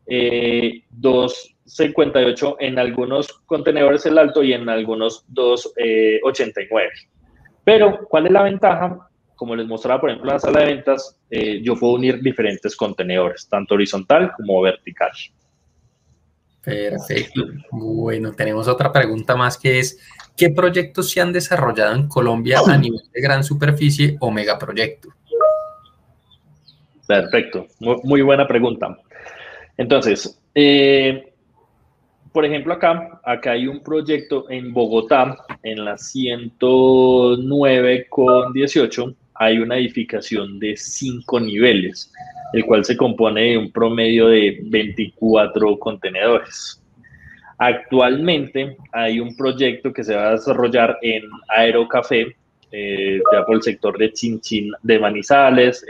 Speaker 2: 2,58 en algunos contenedores el alto y en algunos 2,89. Pero, ¿cuál es la ventaja? Como les mostraba, por ejemplo, en la sala de ventas, yo puedo unir diferentes contenedores, tanto horizontal como vertical.
Speaker 1: Perfecto. Bueno, tenemos otra pregunta más que es, ¿qué proyectos se han desarrollado en Colombia a nivel de gran superficie o megaproyecto?
Speaker 2: Perfecto, muy buena pregunta. Entonces, por ejemplo, acá hay un proyecto en Bogotá, en la 109,18, hay una edificación de 5 niveles, el cual se compone de un promedio de 24 contenedores. Actualmente hay un proyecto que se va a desarrollar en Aerocafé, ya por el sector de Chinchín, de Manizales,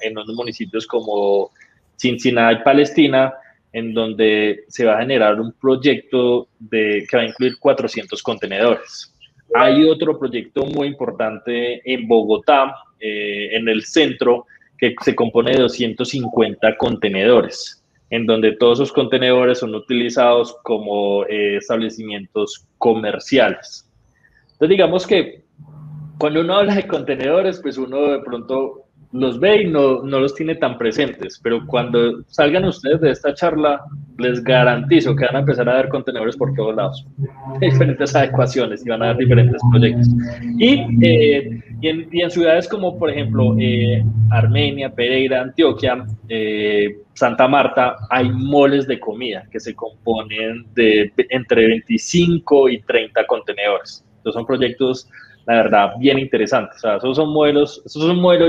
Speaker 2: en unos municipios como Chinchiná y Palestina, en donde se va a generar un proyecto que va a incluir 400 contenedores. Hay otro proyecto muy importante en Bogotá, en el centro, que se compone de 250 contenedores, en donde todos esos contenedores son utilizados como establecimientos comerciales. Entonces, digamos que cuando uno habla de contenedores, pues uno de pronto los ve y no los tiene tan presentes, pero cuando salgan ustedes de esta charla, les garantizo que van a empezar a ver contenedores por todos lados, diferentes adecuaciones y van a ver diferentes proyectos. Y en ciudades como, por ejemplo, Armenia, Pereira, Antioquia, Santa Marta, hay moles de comida que se componen de entre 25 y 30 contenedores. Entonces son proyectos, la verdad, bien interesantes. O sea, esos son modelos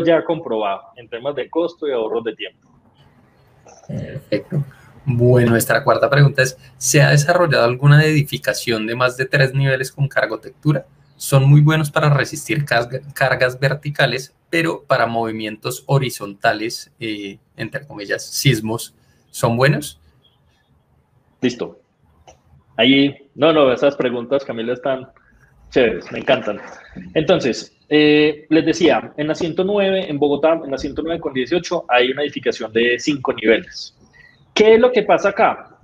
Speaker 2: ya comprobados en temas de costo y ahorros de tiempo.
Speaker 1: Perfecto. Bueno, nuestra cuarta pregunta es, ¿se ha desarrollado alguna edificación de más de 3 niveles con cargotectura? Son muy buenos para resistir cargas verticales, pero para movimientos horizontales, entre comillas, sismos, ¿son buenos?
Speaker 2: Listo. Ahí, esas preguntas, Camila, están chéveres, me encantan. Entonces, les decía, en la 109, en Bogotá, en la 109,18, hay una edificación de 5 niveles. ¿Qué es lo que pasa acá?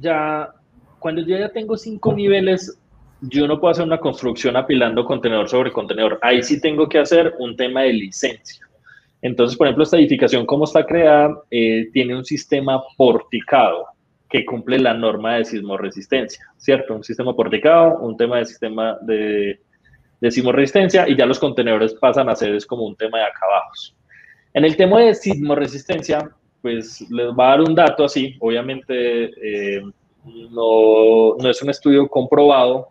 Speaker 2: Cuando yo ya tengo 5 niveles, yo no puedo hacer una construcción apilando contenedor sobre contenedor. Ahí sí tengo que hacer un tema de licencia. Entonces, por ejemplo, esta edificación, como está creada, tiene un sistema porticado que cumple la norma de sismorresistencia, ¿cierto? Un sistema porticado, un tema de sistema de sismorresistencia, y ya los contenedores pasan a ser como un tema de acabados. En el tema de sismorresistencia, pues les va a dar un dato así, obviamente no es un estudio comprobado,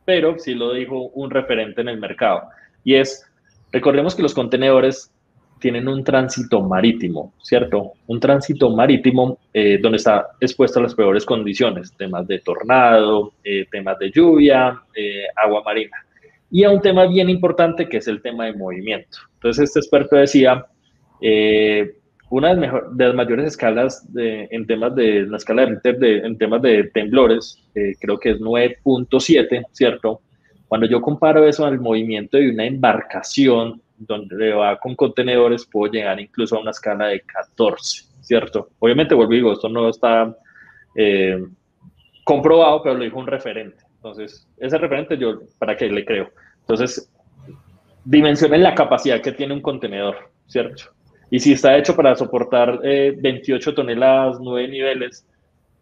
Speaker 2: pero sí lo dijo un referente en el mercado, y recordemos que los contenedores tienen un tránsito marítimo, ¿cierto? Un tránsito marítimo donde está expuesto a las peores condiciones, temas de tornado, temas de lluvia, agua marina. Y a un tema bien importante que es el tema de movimiento. Entonces, este experto decía, una de las mayores escalas en temas de la escala de Richter en temas de temblores, creo que es 9,7, ¿cierto? Cuando yo comparo eso al movimiento de una embarcación donde va con contenedores, puedo llegar incluso a una escala de 14, ¿cierto? Obviamente, vuelvo y digo, esto no está comprobado, pero lo dijo un referente. Entonces, ese referente, yo, ¿para qué le creo? Entonces, dimensionen la capacidad que tiene un contenedor, ¿cierto? Y si está hecho para soportar 28 toneladas, 9 niveles,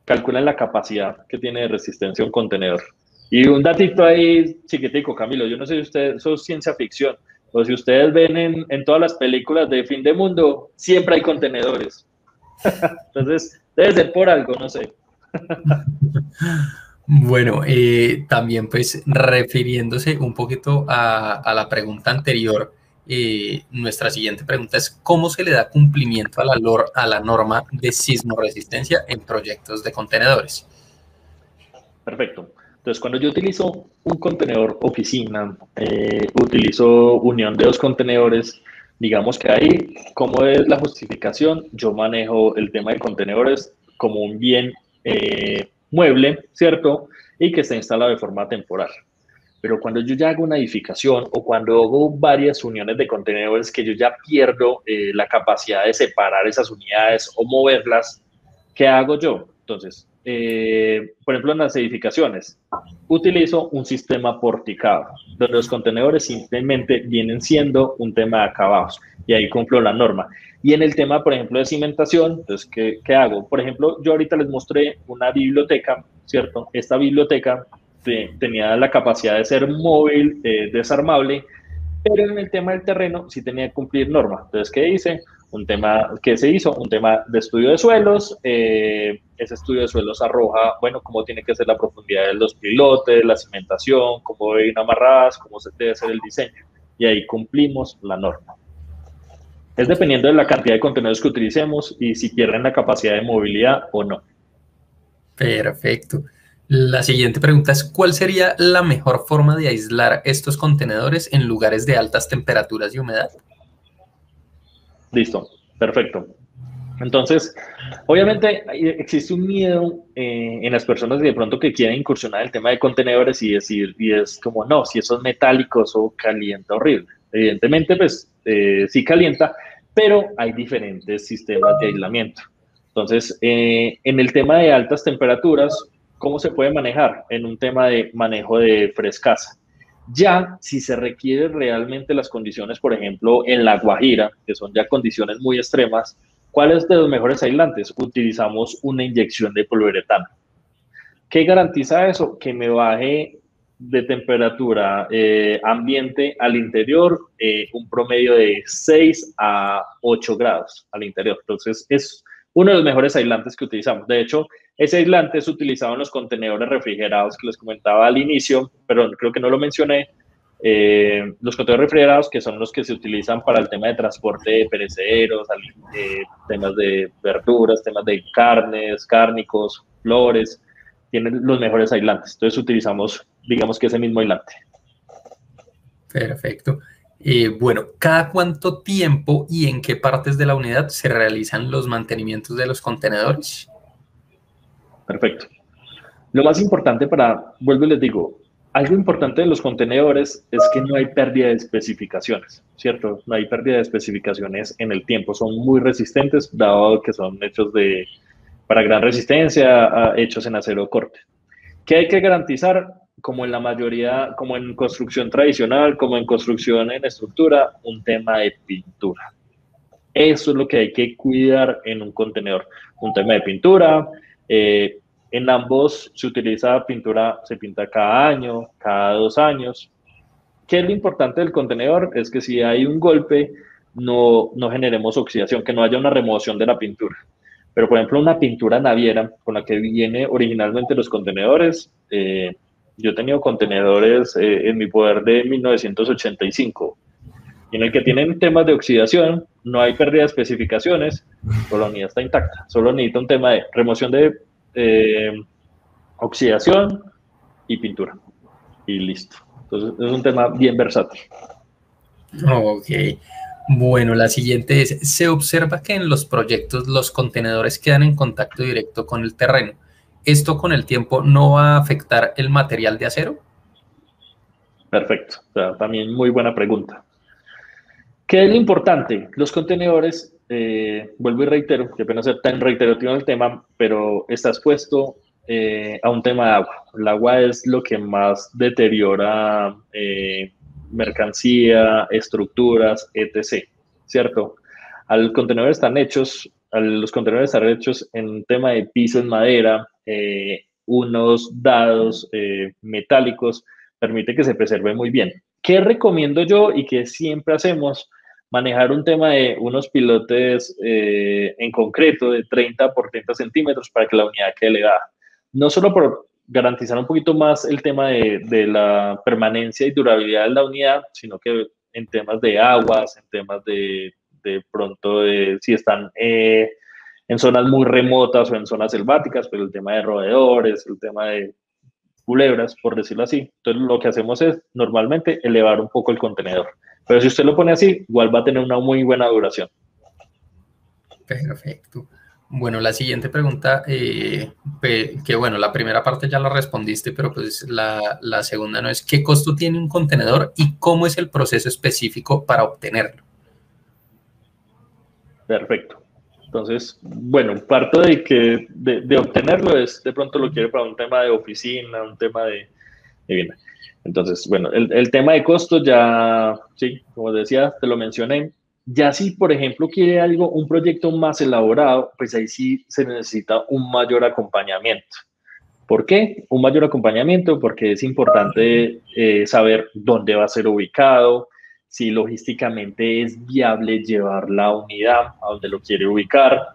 Speaker 2: calculen la capacidad que tiene de resistencia un contenedor. Y un datito ahí chiquitico, Camilo, yo no sé si ustedes, eso es ciencia ficción, o si ustedes ven en todas las películas de fin de mundo, siempre hay contenedores. Entonces, debe ser por algo, no sé.
Speaker 1: Bueno, también pues refiriéndose un poquito a la pregunta anterior, Nuestra siguiente pregunta es, ¿cómo se le da cumplimiento a la norma de sismoresistencia en proyectos de contenedores?
Speaker 2: Perfecto. Entonces, cuando yo utilizo un contenedor oficina, utilizo unión de dos contenedores, digamos que ahí, ¿cómo es la justificación? Yo manejo el tema de contenedores como un bien mueble, ¿cierto? Y que está instalado de forma temporal. Pero cuando yo ya hago una edificación o cuando hago varias uniones de contenedores que yo ya pierdo la capacidad de separar esas unidades o moverlas, ¿qué hago yo? Entonces, por ejemplo, en las edificaciones, utilizo un sistema porticado, donde los contenedores simplemente vienen siendo un tema de acabados, y ahí cumplo la norma. Y en el tema, por ejemplo, de cimentación, entonces, ¿qué hago? Por ejemplo, yo ahorita les mostré una biblioteca, ¿cierto? Esta biblioteca tenía la capacidad de ser móvil, desarmable, pero en el tema del terreno sí tenía que cumplir norma. Entonces, ¿qué hice? Un tema que se hizo, un tema de estudio de suelos. Ese estudio de suelos arroja, bueno, cómo tiene que ser la profundidad de los pilotes, la cimentación, cómo deben amarradas, cómo se debe ser el diseño. Y ahí cumplimos la norma. Es dependiendo de la cantidad de contenedores que utilicemos y si pierden la capacidad de movilidad o no.
Speaker 1: Perfecto. La siguiente pregunta es, ¿cuál sería la mejor forma de aislar estos contenedores en lugares de altas temperaturas y humedad?
Speaker 2: Listo, perfecto. Entonces, obviamente existe un miedo en las personas de pronto que quieren incursionar en el tema de contenedores y decir, y es como, no, si eso es metálico, eso calienta horrible. Evidentemente, pues sí calienta, pero hay diferentes sistemas de aislamiento. Entonces, en el tema de altas temperaturas, ¿cómo se puede manejar? En un tema de manejo de frescasa. Ya, si se requiere realmente las condiciones, por ejemplo, en La Guajira, que son ya condiciones muy extremas, ¿cuáles de los mejores aislantes? Utilizamos una inyección de poliuretano. ¿Qué garantiza eso? Que me baje de temperatura ambiente al interior un promedio de 6 a 8 grados al interior. Entonces, es uno de los mejores aislantes que utilizamos. De hecho, ese aislante es utilizado en los contenedores refrigerados que les comentaba al inicio, pero creo que no lo mencioné. Los contenedores refrigerados, que son los que se utilizan para el tema de transporte de perecederos, temas de verduras, temas de carnes, cárnicos, flores, tienen los mejores aislantes. Entonces utilizamos, digamos que ese mismo aislante.
Speaker 1: Perfecto. Bueno, ¿cada cuánto tiempo y en qué partes de la unidad se realizan los mantenimientos de los contenedores?
Speaker 2: Perfecto. Lo más importante vuelvo y les digo, algo importante de los contenedores es que no hay pérdida de especificaciones, ¿cierto? No hay pérdida de especificaciones en el tiempo, son muy resistentes, dado que son hechos para gran resistencia, hechos en acero corte. ¿Qué hay que garantizar? Como en la mayoría, como en construcción tradicional, como en construcción en estructura, un tema de pintura. Eso es lo que hay que cuidar en un contenedor. Un tema de pintura. En ambos se utiliza pintura, se pinta cada año, cada 2 años. ¿Qué es lo importante del contenedor? Es que si hay un golpe, no generemos oxidación, que no haya una remoción de la pintura. Pero, por ejemplo, una pintura naviera con la que viene originalmente los contenedores, yo he tenido contenedores en mi poder de 1985, y en el que tienen temas de oxidación, no hay pérdida de especificaciones, pero la unidad está intacta. Solo necesita un tema de remoción de oxidación y pintura. Y listo. Entonces, es un tema bien versátil.
Speaker 1: Ok. Bueno, la siguiente es, se observa que en los proyectos los contenedores quedan en contacto directo con el terreno. ¿Esto con el tiempo no va a afectar el material de acero?
Speaker 2: Perfecto. O sea, también muy buena pregunta. ¿Qué es lo importante? Los contenedores, vuelvo y reitero, que pena ser tan reiterativo en el tema, pero está expuesto a un tema de agua. El agua es lo que más deteriora mercancía, estructuras, etc. ¿Cierto? Los contenedores están hechos en un tema de piso en madera, unos dados metálicos, permite que se preserve muy bien. ¿Qué recomiendo yo y que siempre hacemos? Manejar un tema de unos pilotes en concreto de 30 por 30 centímetros para que la unidad quede elevada. No solo por garantizar un poquito más el tema de la permanencia y durabilidad de la unidad, sino que en temas de aguas, en temas de pronto de si están en zonas muy remotas o en zonas selváticas, pero el tema de roedores, el tema de culebras, por decirlo así. Entonces lo que hacemos es normalmente elevar un poco el contenedor. Pero si usted lo pone así, igual va a tener una muy buena duración.
Speaker 1: Perfecto. Bueno, la siguiente pregunta, que bueno, la primera parte ya la respondiste, pero pues la segunda no es, ¿qué costo tiene un contenedor y cómo es el proceso específico para obtenerlo?
Speaker 2: Perfecto. Entonces, bueno, parto de que de obtenerlo es, de pronto lo quiere para un tema de oficina, un tema de bien. Entonces, bueno, el tema de costo ya, sí, como decía, te lo mencioné. Ya si, por ejemplo, quiere algo, un proyecto más elaborado, pues ahí sí se necesita un mayor acompañamiento. ¿Por qué? Un mayor acompañamiento porque es importante saber dónde va a ser ubicado, si logísticamente es viable llevar la unidad a donde lo quiere ubicar.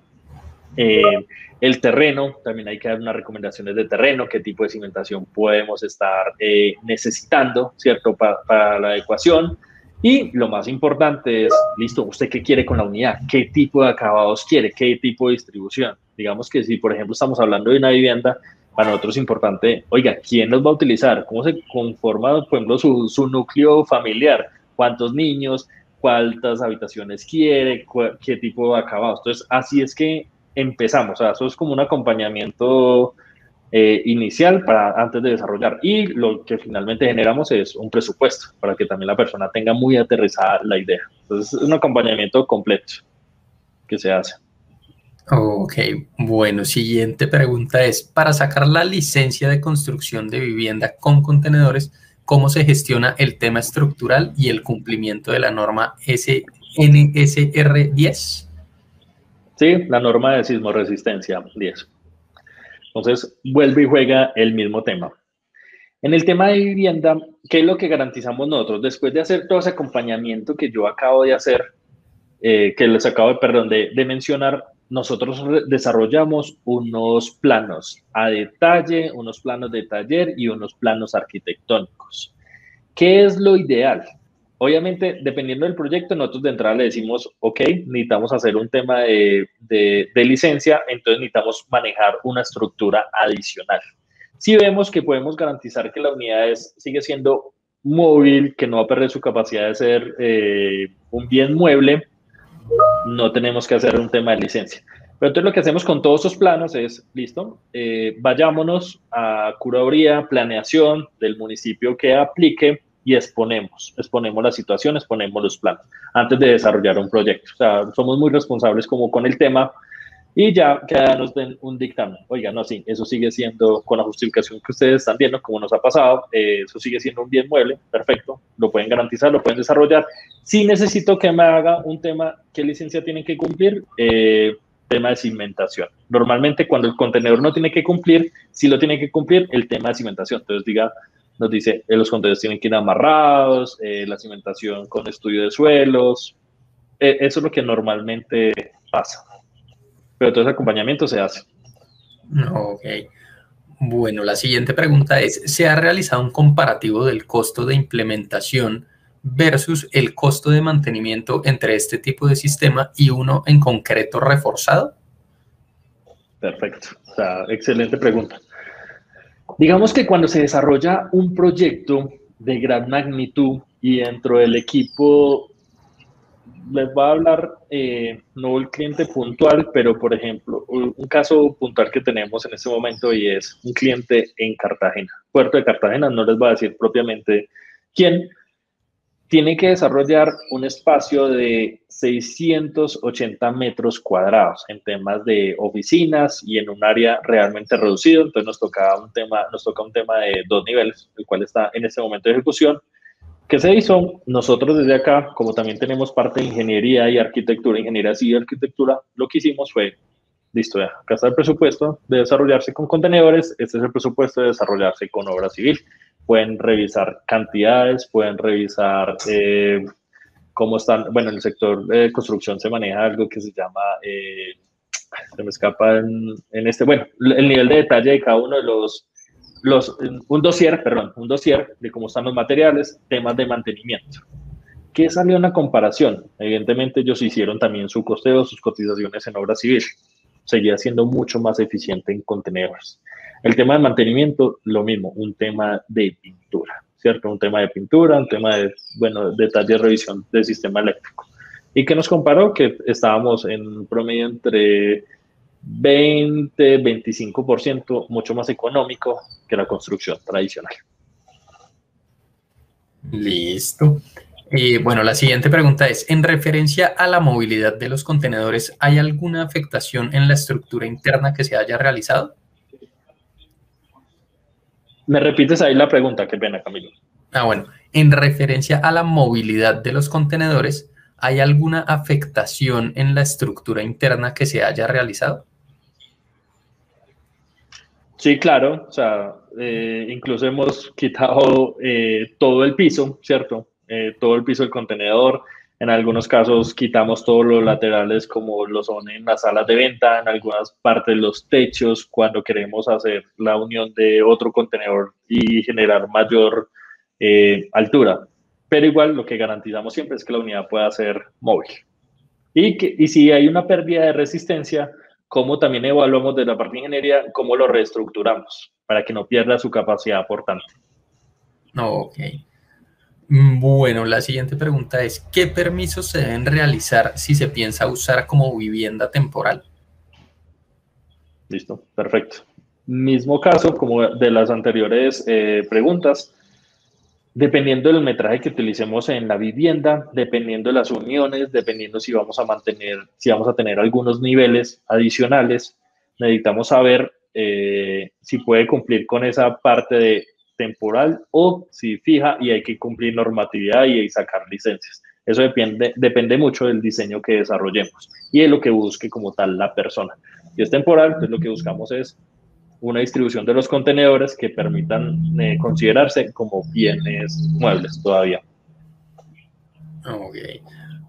Speaker 2: El terreno, también hay que dar unas recomendaciones de terreno, qué tipo de cimentación podemos estar necesitando, ¿cierto? Para la adecuación. Y lo más importante es, listo, ¿usted qué quiere con la unidad? ¿Qué tipo de acabados quiere? ¿Qué tipo de distribución? Digamos que si, por ejemplo, estamos hablando de una vivienda, para nosotros es importante, oiga, ¿quién los va a utilizar? ¿Cómo se conforma, por ejemplo, su núcleo familiar? ¿Cuántos niños? ¿Cuántas habitaciones quiere? ¿Qué tipo de acabados? Entonces, así es que empezamos. O sea, eso es como un acompañamiento inicial para antes de desarrollar. Y lo que finalmente generamos es un presupuesto para que también la persona tenga muy aterrizada la idea. Entonces, es un acompañamiento completo que se hace.
Speaker 1: Ok, bueno, siguiente pregunta es, para sacar la licencia de construcción de vivienda con contenedores, ¿cómo se gestiona el tema estructural y el cumplimiento de la norma NSR 10?
Speaker 2: Sí, la norma de sismo resistencia 10. Entonces, vuelve y juega el mismo tema. En el tema de vivienda, ¿qué es lo que garantizamos nosotros? Después de hacer todo ese acompañamiento que yo acabo de hacer, que les acabo de mencionar, nosotros desarrollamos unos planos a detalle, unos planos de taller y unos planos arquitectónicos. ¿Qué es lo ideal? Obviamente, dependiendo del proyecto, nosotros de entrada le decimos, ok, necesitamos hacer un tema de licencia, entonces necesitamos manejar una estructura adicional. Si vemos que podemos garantizar que la unidad sigue siendo móvil, que no va a perder su capacidad de ser un bien mueble, no tenemos que hacer un tema de licencia. Pero entonces lo que hacemos con todos esos planos es, listo, vayámonos a curaduría, planeación del municipio que aplique y exponemos la situación, exponemos los planos antes de desarrollar un proyecto. O sea, somos muy responsables como con el tema y ya que nos den un dictamen. Oiga, no, sí, eso sigue siendo con la justificación que ustedes están viendo, como nos ha pasado, eso sigue siendo un bien mueble, perfecto, lo pueden garantizar, lo pueden desarrollar. Si necesito que me haga un tema, ¿qué licencia tienen que cumplir? Tema de cimentación. Normalmente cuando el contenedor no tiene que cumplir, sí lo tiene que cumplir el tema de cimentación. Entonces nos dice, los contenedores tienen que ir amarrados, la cimentación con estudio de suelos, eso es lo que normalmente pasa. Pero todo ese acompañamiento se hace.
Speaker 1: Ok. Bueno, la siguiente pregunta es, ¿se ha realizado un comparativo del costo de implementación versus el costo de mantenimiento entre este tipo de sistema y uno en concreto reforzado?
Speaker 2: Perfecto. O sea, excelente pregunta. Digamos que cuando se desarrolla un proyecto de gran magnitud y dentro del equipo les voy a hablar, no el cliente puntual, pero por ejemplo, un caso puntual que tenemos en este momento y es un cliente en Cartagena, Puerto de Cartagena, no les voy a decir propiamente quién, tiene que desarrollar un espacio de 680 metros cuadrados en temas de oficinas y en un área realmente reducido, entonces nos toca un tema de 2 niveles, el cual está en este momento de ejecución. ¿Qué se hizo? Nosotros desde acá, como también tenemos parte de ingeniería y arquitectura, ingeniería civil y arquitectura, lo que hicimos fue, listo, ya, acá está el presupuesto de desarrollarse con contenedores, este es el presupuesto de desarrollarse con obra civil. Pueden revisar cantidades, pueden revisar cómo están, bueno, en el sector de construcción se maneja algo que se llama, se me escapa en este, bueno, el nivel de detalle de cada uno de un dossier de cómo están los materiales, temas de mantenimiento. ¿Qué salió en la comparación? Evidentemente ellos hicieron también su costeo, sus cotizaciones en obra civil. Seguía siendo mucho más eficiente en contenedores. El tema de mantenimiento, lo mismo, un tema de pintura, ¿cierto? Un tema de pintura, un tema de, bueno, detalle de revisión del sistema eléctrico. ¿Y qué nos comparó? Que estábamos en promedio entre 20-25% mucho más económico que la construcción tradicional.
Speaker 1: Listo. Bueno, la siguiente pregunta es, en referencia a la movilidad de los contenedores, ¿hay alguna afectación en la estructura interna que se haya realizado?
Speaker 2: ¿Me repites ahí la pregunta? Qué pena, Camilo.
Speaker 1: Bueno, en referencia a la movilidad de los contenedores, ¿hay alguna afectación en la estructura interna que se haya realizado?
Speaker 2: Sí, claro, o sea, incluso hemos quitado todo el piso, ¿cierto? Todo el piso del contenedor. En algunos casos quitamos todos los laterales como lo son en las salas de venta, en algunas partes los techos, cuando queremos hacer la unión de otro contenedor y generar mayor altura. Pero igual lo que garantizamos siempre es que la unidad pueda ser móvil. Y si hay una pérdida de resistencia, cómo también evaluamos de la parte de ingeniería, cómo lo reestructuramos para que no pierda su capacidad portante.
Speaker 1: Ok. Bueno, la siguiente pregunta es, ¿qué permisos se deben realizar si se piensa usar como vivienda temporal?
Speaker 2: Listo, perfecto. Mismo caso como de las anteriores preguntas. Dependiendo del metraje que utilicemos en la vivienda, dependiendo de las uniones, dependiendo si vamos a tener algunos niveles adicionales, necesitamos saber si puede cumplir con esa parte de temporal o si fija y hay que cumplir normatividad y sacar licencias. Eso depende mucho del diseño que desarrollemos y de lo que busque como tal la persona. Si es temporal, pues lo que buscamos es una distribución de los contenedores que permitan considerarse como bienes muebles todavía.
Speaker 1: Ok.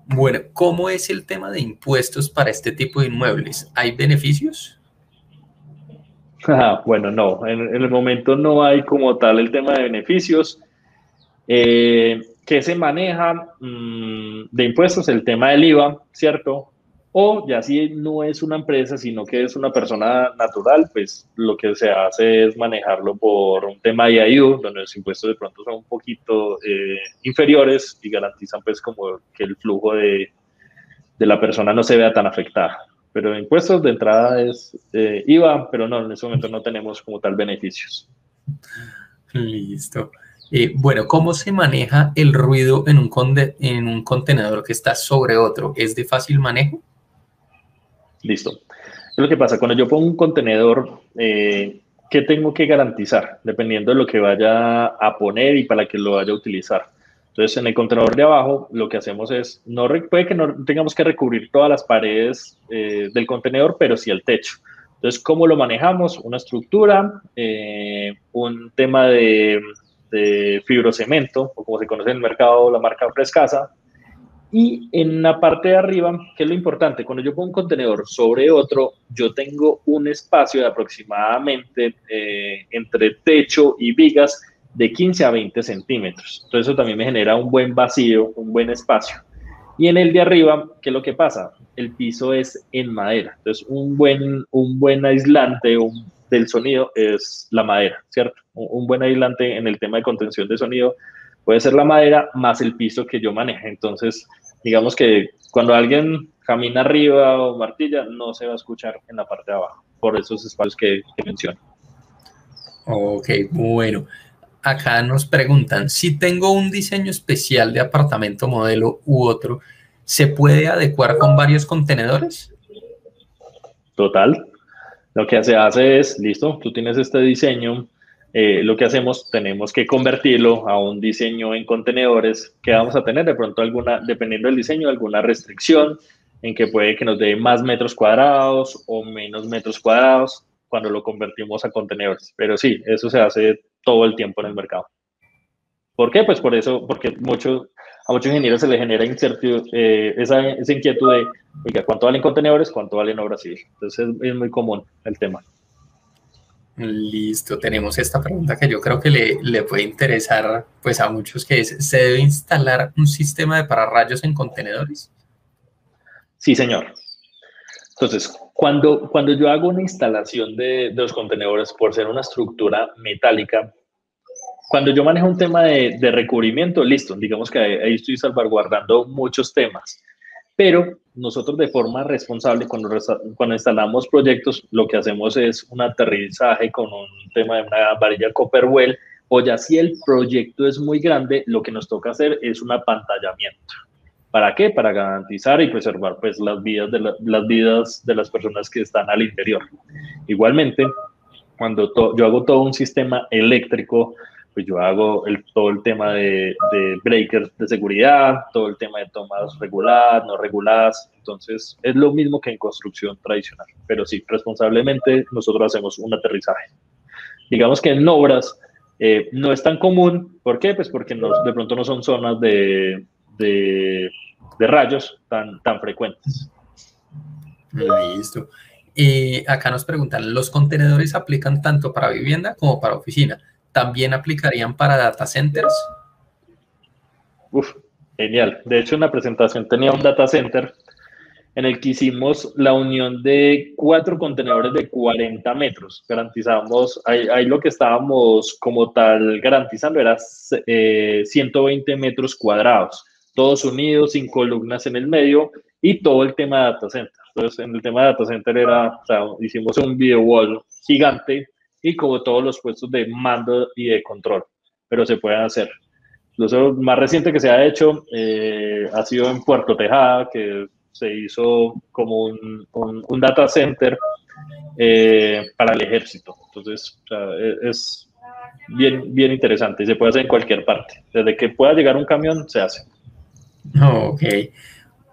Speaker 1: Bueno, ¿cómo es el tema de impuestos para este tipo de inmuebles? ¿Hay beneficios?
Speaker 2: Bueno, no, en el momento no hay como tal el tema de beneficios. ¿Qué se maneja de impuestos? El tema del IVA, ¿cierto? O ya si no es una empresa, sino que es una persona natural, pues lo que se hace es manejarlo por un tema de IAU, donde los impuestos de pronto son un poquito inferiores y garantizan pues como que el flujo de la persona no se vea tan afectada. Pero impuestos de entrada es IVA, pero no, en ese momento no tenemos como tal beneficios.
Speaker 1: Listo. Bueno, ¿cómo se maneja el ruido en un contenedor que está sobre otro? ¿Es de fácil manejo?
Speaker 2: Listo. Es lo que pasa, cuando yo pongo un contenedor, ¿qué tengo que garantizar? Dependiendo de lo que vaya a poner y para qué lo vaya a utilizar. Entonces, en el contenedor de abajo, lo que hacemos es, puede que no tengamos que recubrir todas las paredes del contenedor, pero sí el techo. Entonces, ¿cómo lo manejamos? Una estructura, un tema de fibrocemento, o como se conoce en el mercado, la marca Frescasa. Y en la parte de arriba, ¿qué es lo importante? Cuando yo pongo un contenedor sobre otro, yo tengo un espacio de aproximadamente entre techo y vigas de 15 a 20 centímetros. Entonces eso también me genera un buen vacío, un buen espacio. Y en el de arriba, ¿qué es lo que pasa? El piso es en madera. Entonces un buen aislante del sonido es la madera, ¿cierto? Un buen aislante en el tema de contención de sonido puede ser la madera más el piso que yo maneje. Entonces, digamos que cuando alguien camina arriba o martilla, no se va a escuchar en la parte de abajo, por esos espacios que menciono.
Speaker 1: Ok, bueno. Acá nos preguntan, si tengo un diseño especial de apartamento modelo u otro, ¿se puede adecuar con varios contenedores?
Speaker 2: Total. Lo que se hace es, listo, tú tienes este diseño, lo que hacemos, tenemos que convertirlo a un diseño en contenedores que vamos a tener de pronto dependiendo del diseño, alguna restricción en que puede que nos dé más metros cuadrados o menos metros cuadrados cuando lo convertimos a contenedores. Pero sí, eso se hace todo el tiempo en el mercado. ¿Por qué? Pues por eso, porque a muchos ingenieros se les genera esa inquietud de, oiga, ¿cuánto valen contenedores? ¿Cuánto valen obra civil? Entonces es muy común el tema.
Speaker 1: Listo, tenemos esta pregunta que yo creo que le puede interesar pues a muchos, que es, ¿se debe instalar un sistema de pararrayos en contenedores?
Speaker 2: Sí, señor. Entonces, cuando yo hago una instalación de los contenedores, por ser una estructura metálica, cuando yo manejo un tema de recubrimiento, listo, digamos que ahí estoy salvaguardando muchos temas. Pero nosotros de forma responsable, cuando instalamos proyectos, lo que hacemos es un aterrizaje con un tema de una varilla Copperwell, o ya si el proyecto es muy grande, lo que nos toca hacer es un apantallamiento. ¿Para qué? Para garantizar y preservar pues, las vidas de las personas que están al interior. Igualmente, cuando yo hago todo un sistema eléctrico, pues yo hago todo el tema de breakers de seguridad, todo el tema de tomas reguladas, no reguladas. Entonces, es lo mismo que en construcción tradicional. Pero sí, responsablemente nosotros hacemos un aterrizaje. Digamos que en obras no es tan común. ¿Por qué? Pues porque de pronto no son zonas de rayos tan frecuentes.
Speaker 1: Listo. Acá nos preguntan, ¿los contenedores aplican tanto para vivienda como para oficina? ¿También aplicarían para data centers?
Speaker 2: Uf, genial. De hecho, en la presentación tenía un data center en el que hicimos la unión de 4 contenedores de 40 metros. Garantizamos, ahí lo que estábamos como tal garantizando era 120 metros cuadrados, todos unidos, sin columnas en el medio, y todo el tema de data center. Entonces, en el tema de data center hicimos un video wall gigante y como todos los puestos de mando y de control, pero se pueden hacer. Lo más reciente que se ha hecho ha sido en Puerto Tejada, que se hizo como un data center para el ejército. Entonces, o sea, es bien interesante y se puede hacer en cualquier parte. Desde que pueda llegar un camión, se hace.
Speaker 1: Ok.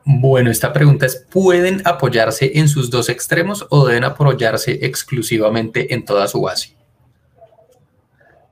Speaker 1: Bueno, esta pregunta es, ¿pueden apoyarse en sus dos extremos o deben apoyarse exclusivamente en toda su base?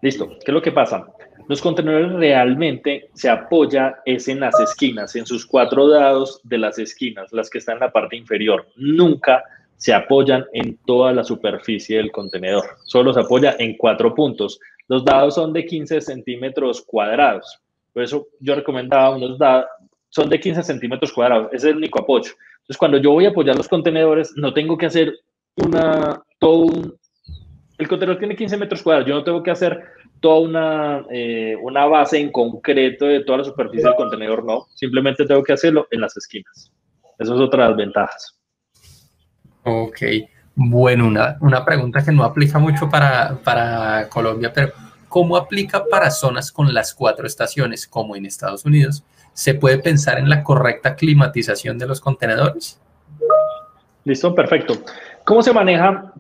Speaker 2: Listo. ¿Qué es lo que pasa? Los contenedores realmente se apoya es en las esquinas, en sus 4 lados de las esquinas, las que están en la parte inferior. Nunca se apoyan en toda la superficie del contenedor. Solo se apoya en 4 puntos. Los dados son de 15 centímetros cuadrados. Por eso yo recomendaba unos dados, son de 15 centímetros cuadrados. Ese es el único apoyo. Entonces, cuando yo voy a apoyar los contenedores, no tengo que hacer el contenedor tiene 15 metros cuadrados. Yo no tengo que hacer toda una base en concreto de toda la superficie del contenedor, no. Simplemente tengo que hacerlo en las esquinas. Eso es otra de las ventajas.
Speaker 1: Ok. Bueno, una pregunta que no aplica mucho para Colombia, pero ¿cómo aplica para zonas con las 4 estaciones, como en Estados Unidos? ¿Se puede pensar en la correcta climatización de los contenedores?
Speaker 2: Listo, perfecto. ¿Cómo se maneja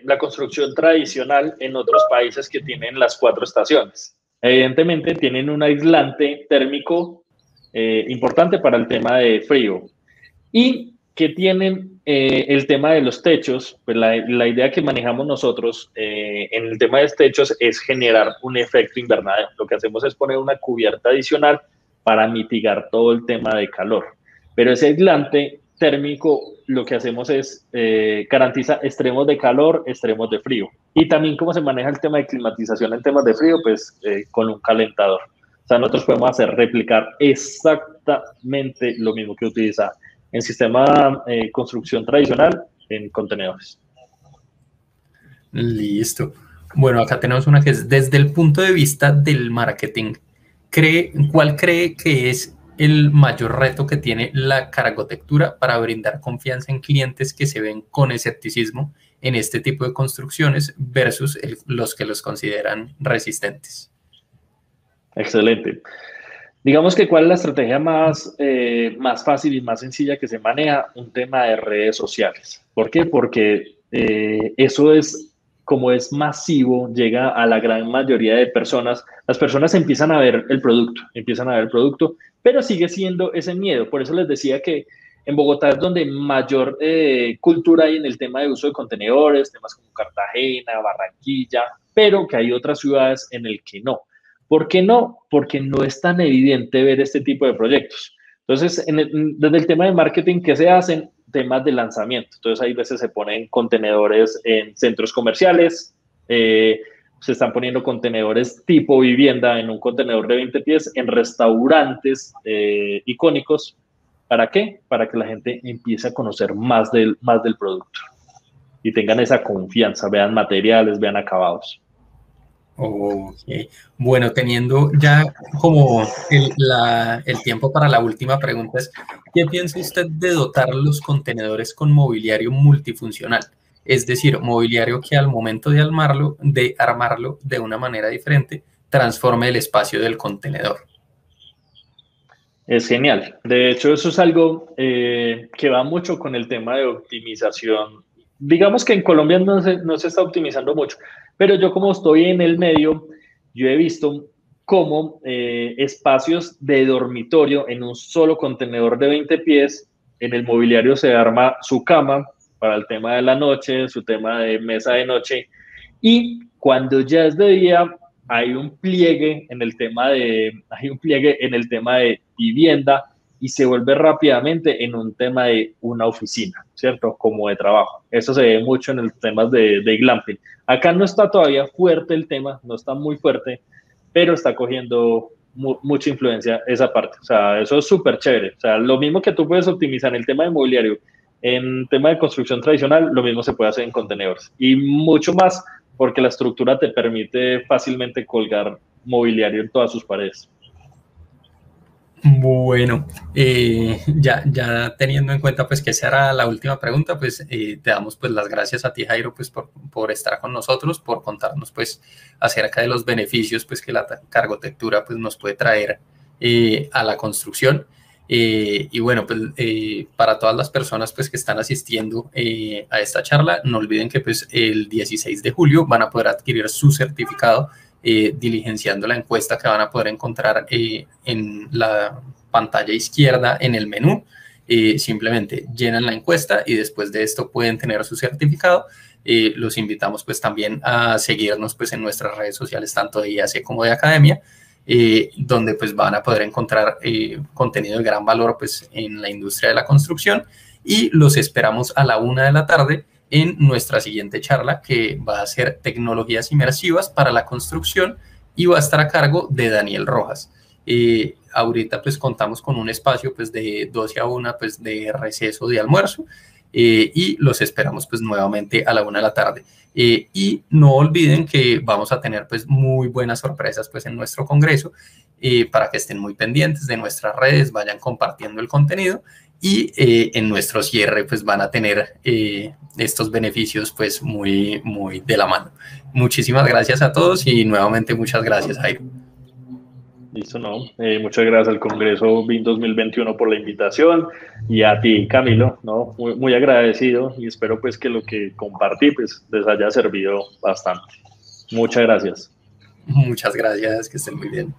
Speaker 2: la construcción tradicional en otros países que tienen las 4 estaciones? Evidentemente tienen un aislante térmico importante para el tema de frío. Y que tienen el tema de los techos, pues la idea que manejamos nosotros en el tema de los techos es generar un efecto invernadero. Lo que hacemos es poner una cubierta adicional para mitigar todo el tema de calor. Pero ese aislante térmico lo que hacemos es garantiza extremos de calor, extremos de frío. Y también cómo se maneja el tema de climatización en temas de frío, pues con un calentador. O sea, nosotros podemos replicar exactamente lo mismo que utiliza en sistema construcción tradicional en contenedores.
Speaker 1: Listo. Bueno, acá tenemos una que es, desde el punto de vista del marketing, ¿cuál cree que es el mayor reto que tiene la cargotectura para brindar confianza en clientes que se ven con escepticismo en este tipo de construcciones versus los que los consideran resistentes?
Speaker 2: Excelente. Digamos que cuál es la estrategia más fácil y más sencilla que se maneja, un tema de redes sociales. ¿Por qué? Porque eso es, como es masivo, llega a la gran mayoría de personas. Las personas empiezan a ver el producto, pero sigue siendo ese miedo. Por eso les decía que en Bogotá es donde mayor cultura hay en el tema de uso de contenedores, temas como Cartagena, Barranquilla, pero que hay otras ciudades en el que no. ¿Por qué no? Porque no es tan evidente ver este tipo de proyectos. Entonces, desde el tema de marketing, ¿qué se hacen? temas de lanzamiento. Entonces, hay veces se ponen contenedores en centros comerciales, se están poniendo contenedores tipo vivienda en un contenedor de 20 pies en restaurantes icónicos. ¿Para qué? Para que la gente empiece a conocer más del producto y tengan esa confianza, vean materiales, vean acabados.
Speaker 1: Ok. Bueno, teniendo ya como el tiempo para la última pregunta es, ¿qué piensa usted de dotar los contenedores con mobiliario multifuncional? Es decir, mobiliario que al momento de armarlo de una manera diferente, transforme el espacio del contenedor.
Speaker 2: Es genial. De hecho, eso es algo que va mucho con el tema de optimización. Digamos que en Colombia no se está optimizando mucho, pero yo como estoy en el medio, yo he visto cómo espacios de dormitorio en un solo contenedor de 20 pies, en el mobiliario se arma su cama para el tema de la noche, su tema de mesa de noche, y cuando ya es de día, hay un pliegue en el tema de vivienda y se vuelve rápidamente en un tema de una oficina, ¿cierto? Como de trabajo. Eso se ve mucho en el tema de glamping. Acá no está todavía fuerte el tema, no está muy fuerte, pero está cogiendo mucha influencia esa parte. O sea, eso es súper chévere. O sea, lo mismo que tú puedes optimizar en el tema de mobiliario, en tema de construcción tradicional, lo mismo se puede hacer en contenedores. Y mucho más porque la estructura te permite fácilmente colgar mobiliario en todas sus paredes.
Speaker 1: Bueno, ya teniendo en cuenta pues que esa era la última pregunta, pues te damos pues las gracias a ti, Jairo, pues por estar con nosotros, por contarnos pues acerca de los beneficios pues que la cargotectura pues nos puede traer a la construcción. Y bueno, pues para todas las personas pues que están asistiendo a esta charla, no olviden que pues el 16 de julio van a poder adquirir su certificado diligenciando la encuesta que van a poder encontrar en la pantalla izquierda en el menú. Simplemente llenan la encuesta y después de esto pueden tener su certificado. Los invitamos pues también a seguirnos pues en nuestras redes sociales, tanto de IAC como de Academia, donde pues van a poder encontrar contenido de gran valor pues en la industria de la construcción, y los esperamos a la 1 de la tarde en nuestra siguiente charla, que va a ser tecnologías inmersivas para la construcción y va a estar a cargo de Daniel Rojas. Ahorita pues contamos con un espacio pues de 12 a 1 pues de receso de almuerzo, y los esperamos pues nuevamente a la 1 de la tarde. Y no olviden que vamos a tener pues muy buenas sorpresas pues en nuestro congreso, para que estén muy pendientes de nuestras redes, vayan compartiendo el contenido, y en nuestro cierre pues van a tener estos beneficios pues muy de la mano. Muchísimas gracias a todos y nuevamente muchas gracias, Jairo.
Speaker 2: Listo, ¿no? Muchas gracias al Congreso BIM 2021 por la invitación y a ti, Camilo, ¿no? Muy agradecido y espero pues que lo que compartí pues les haya servido bastante. Muchas gracias.
Speaker 1: Muchas gracias, que estén muy bien.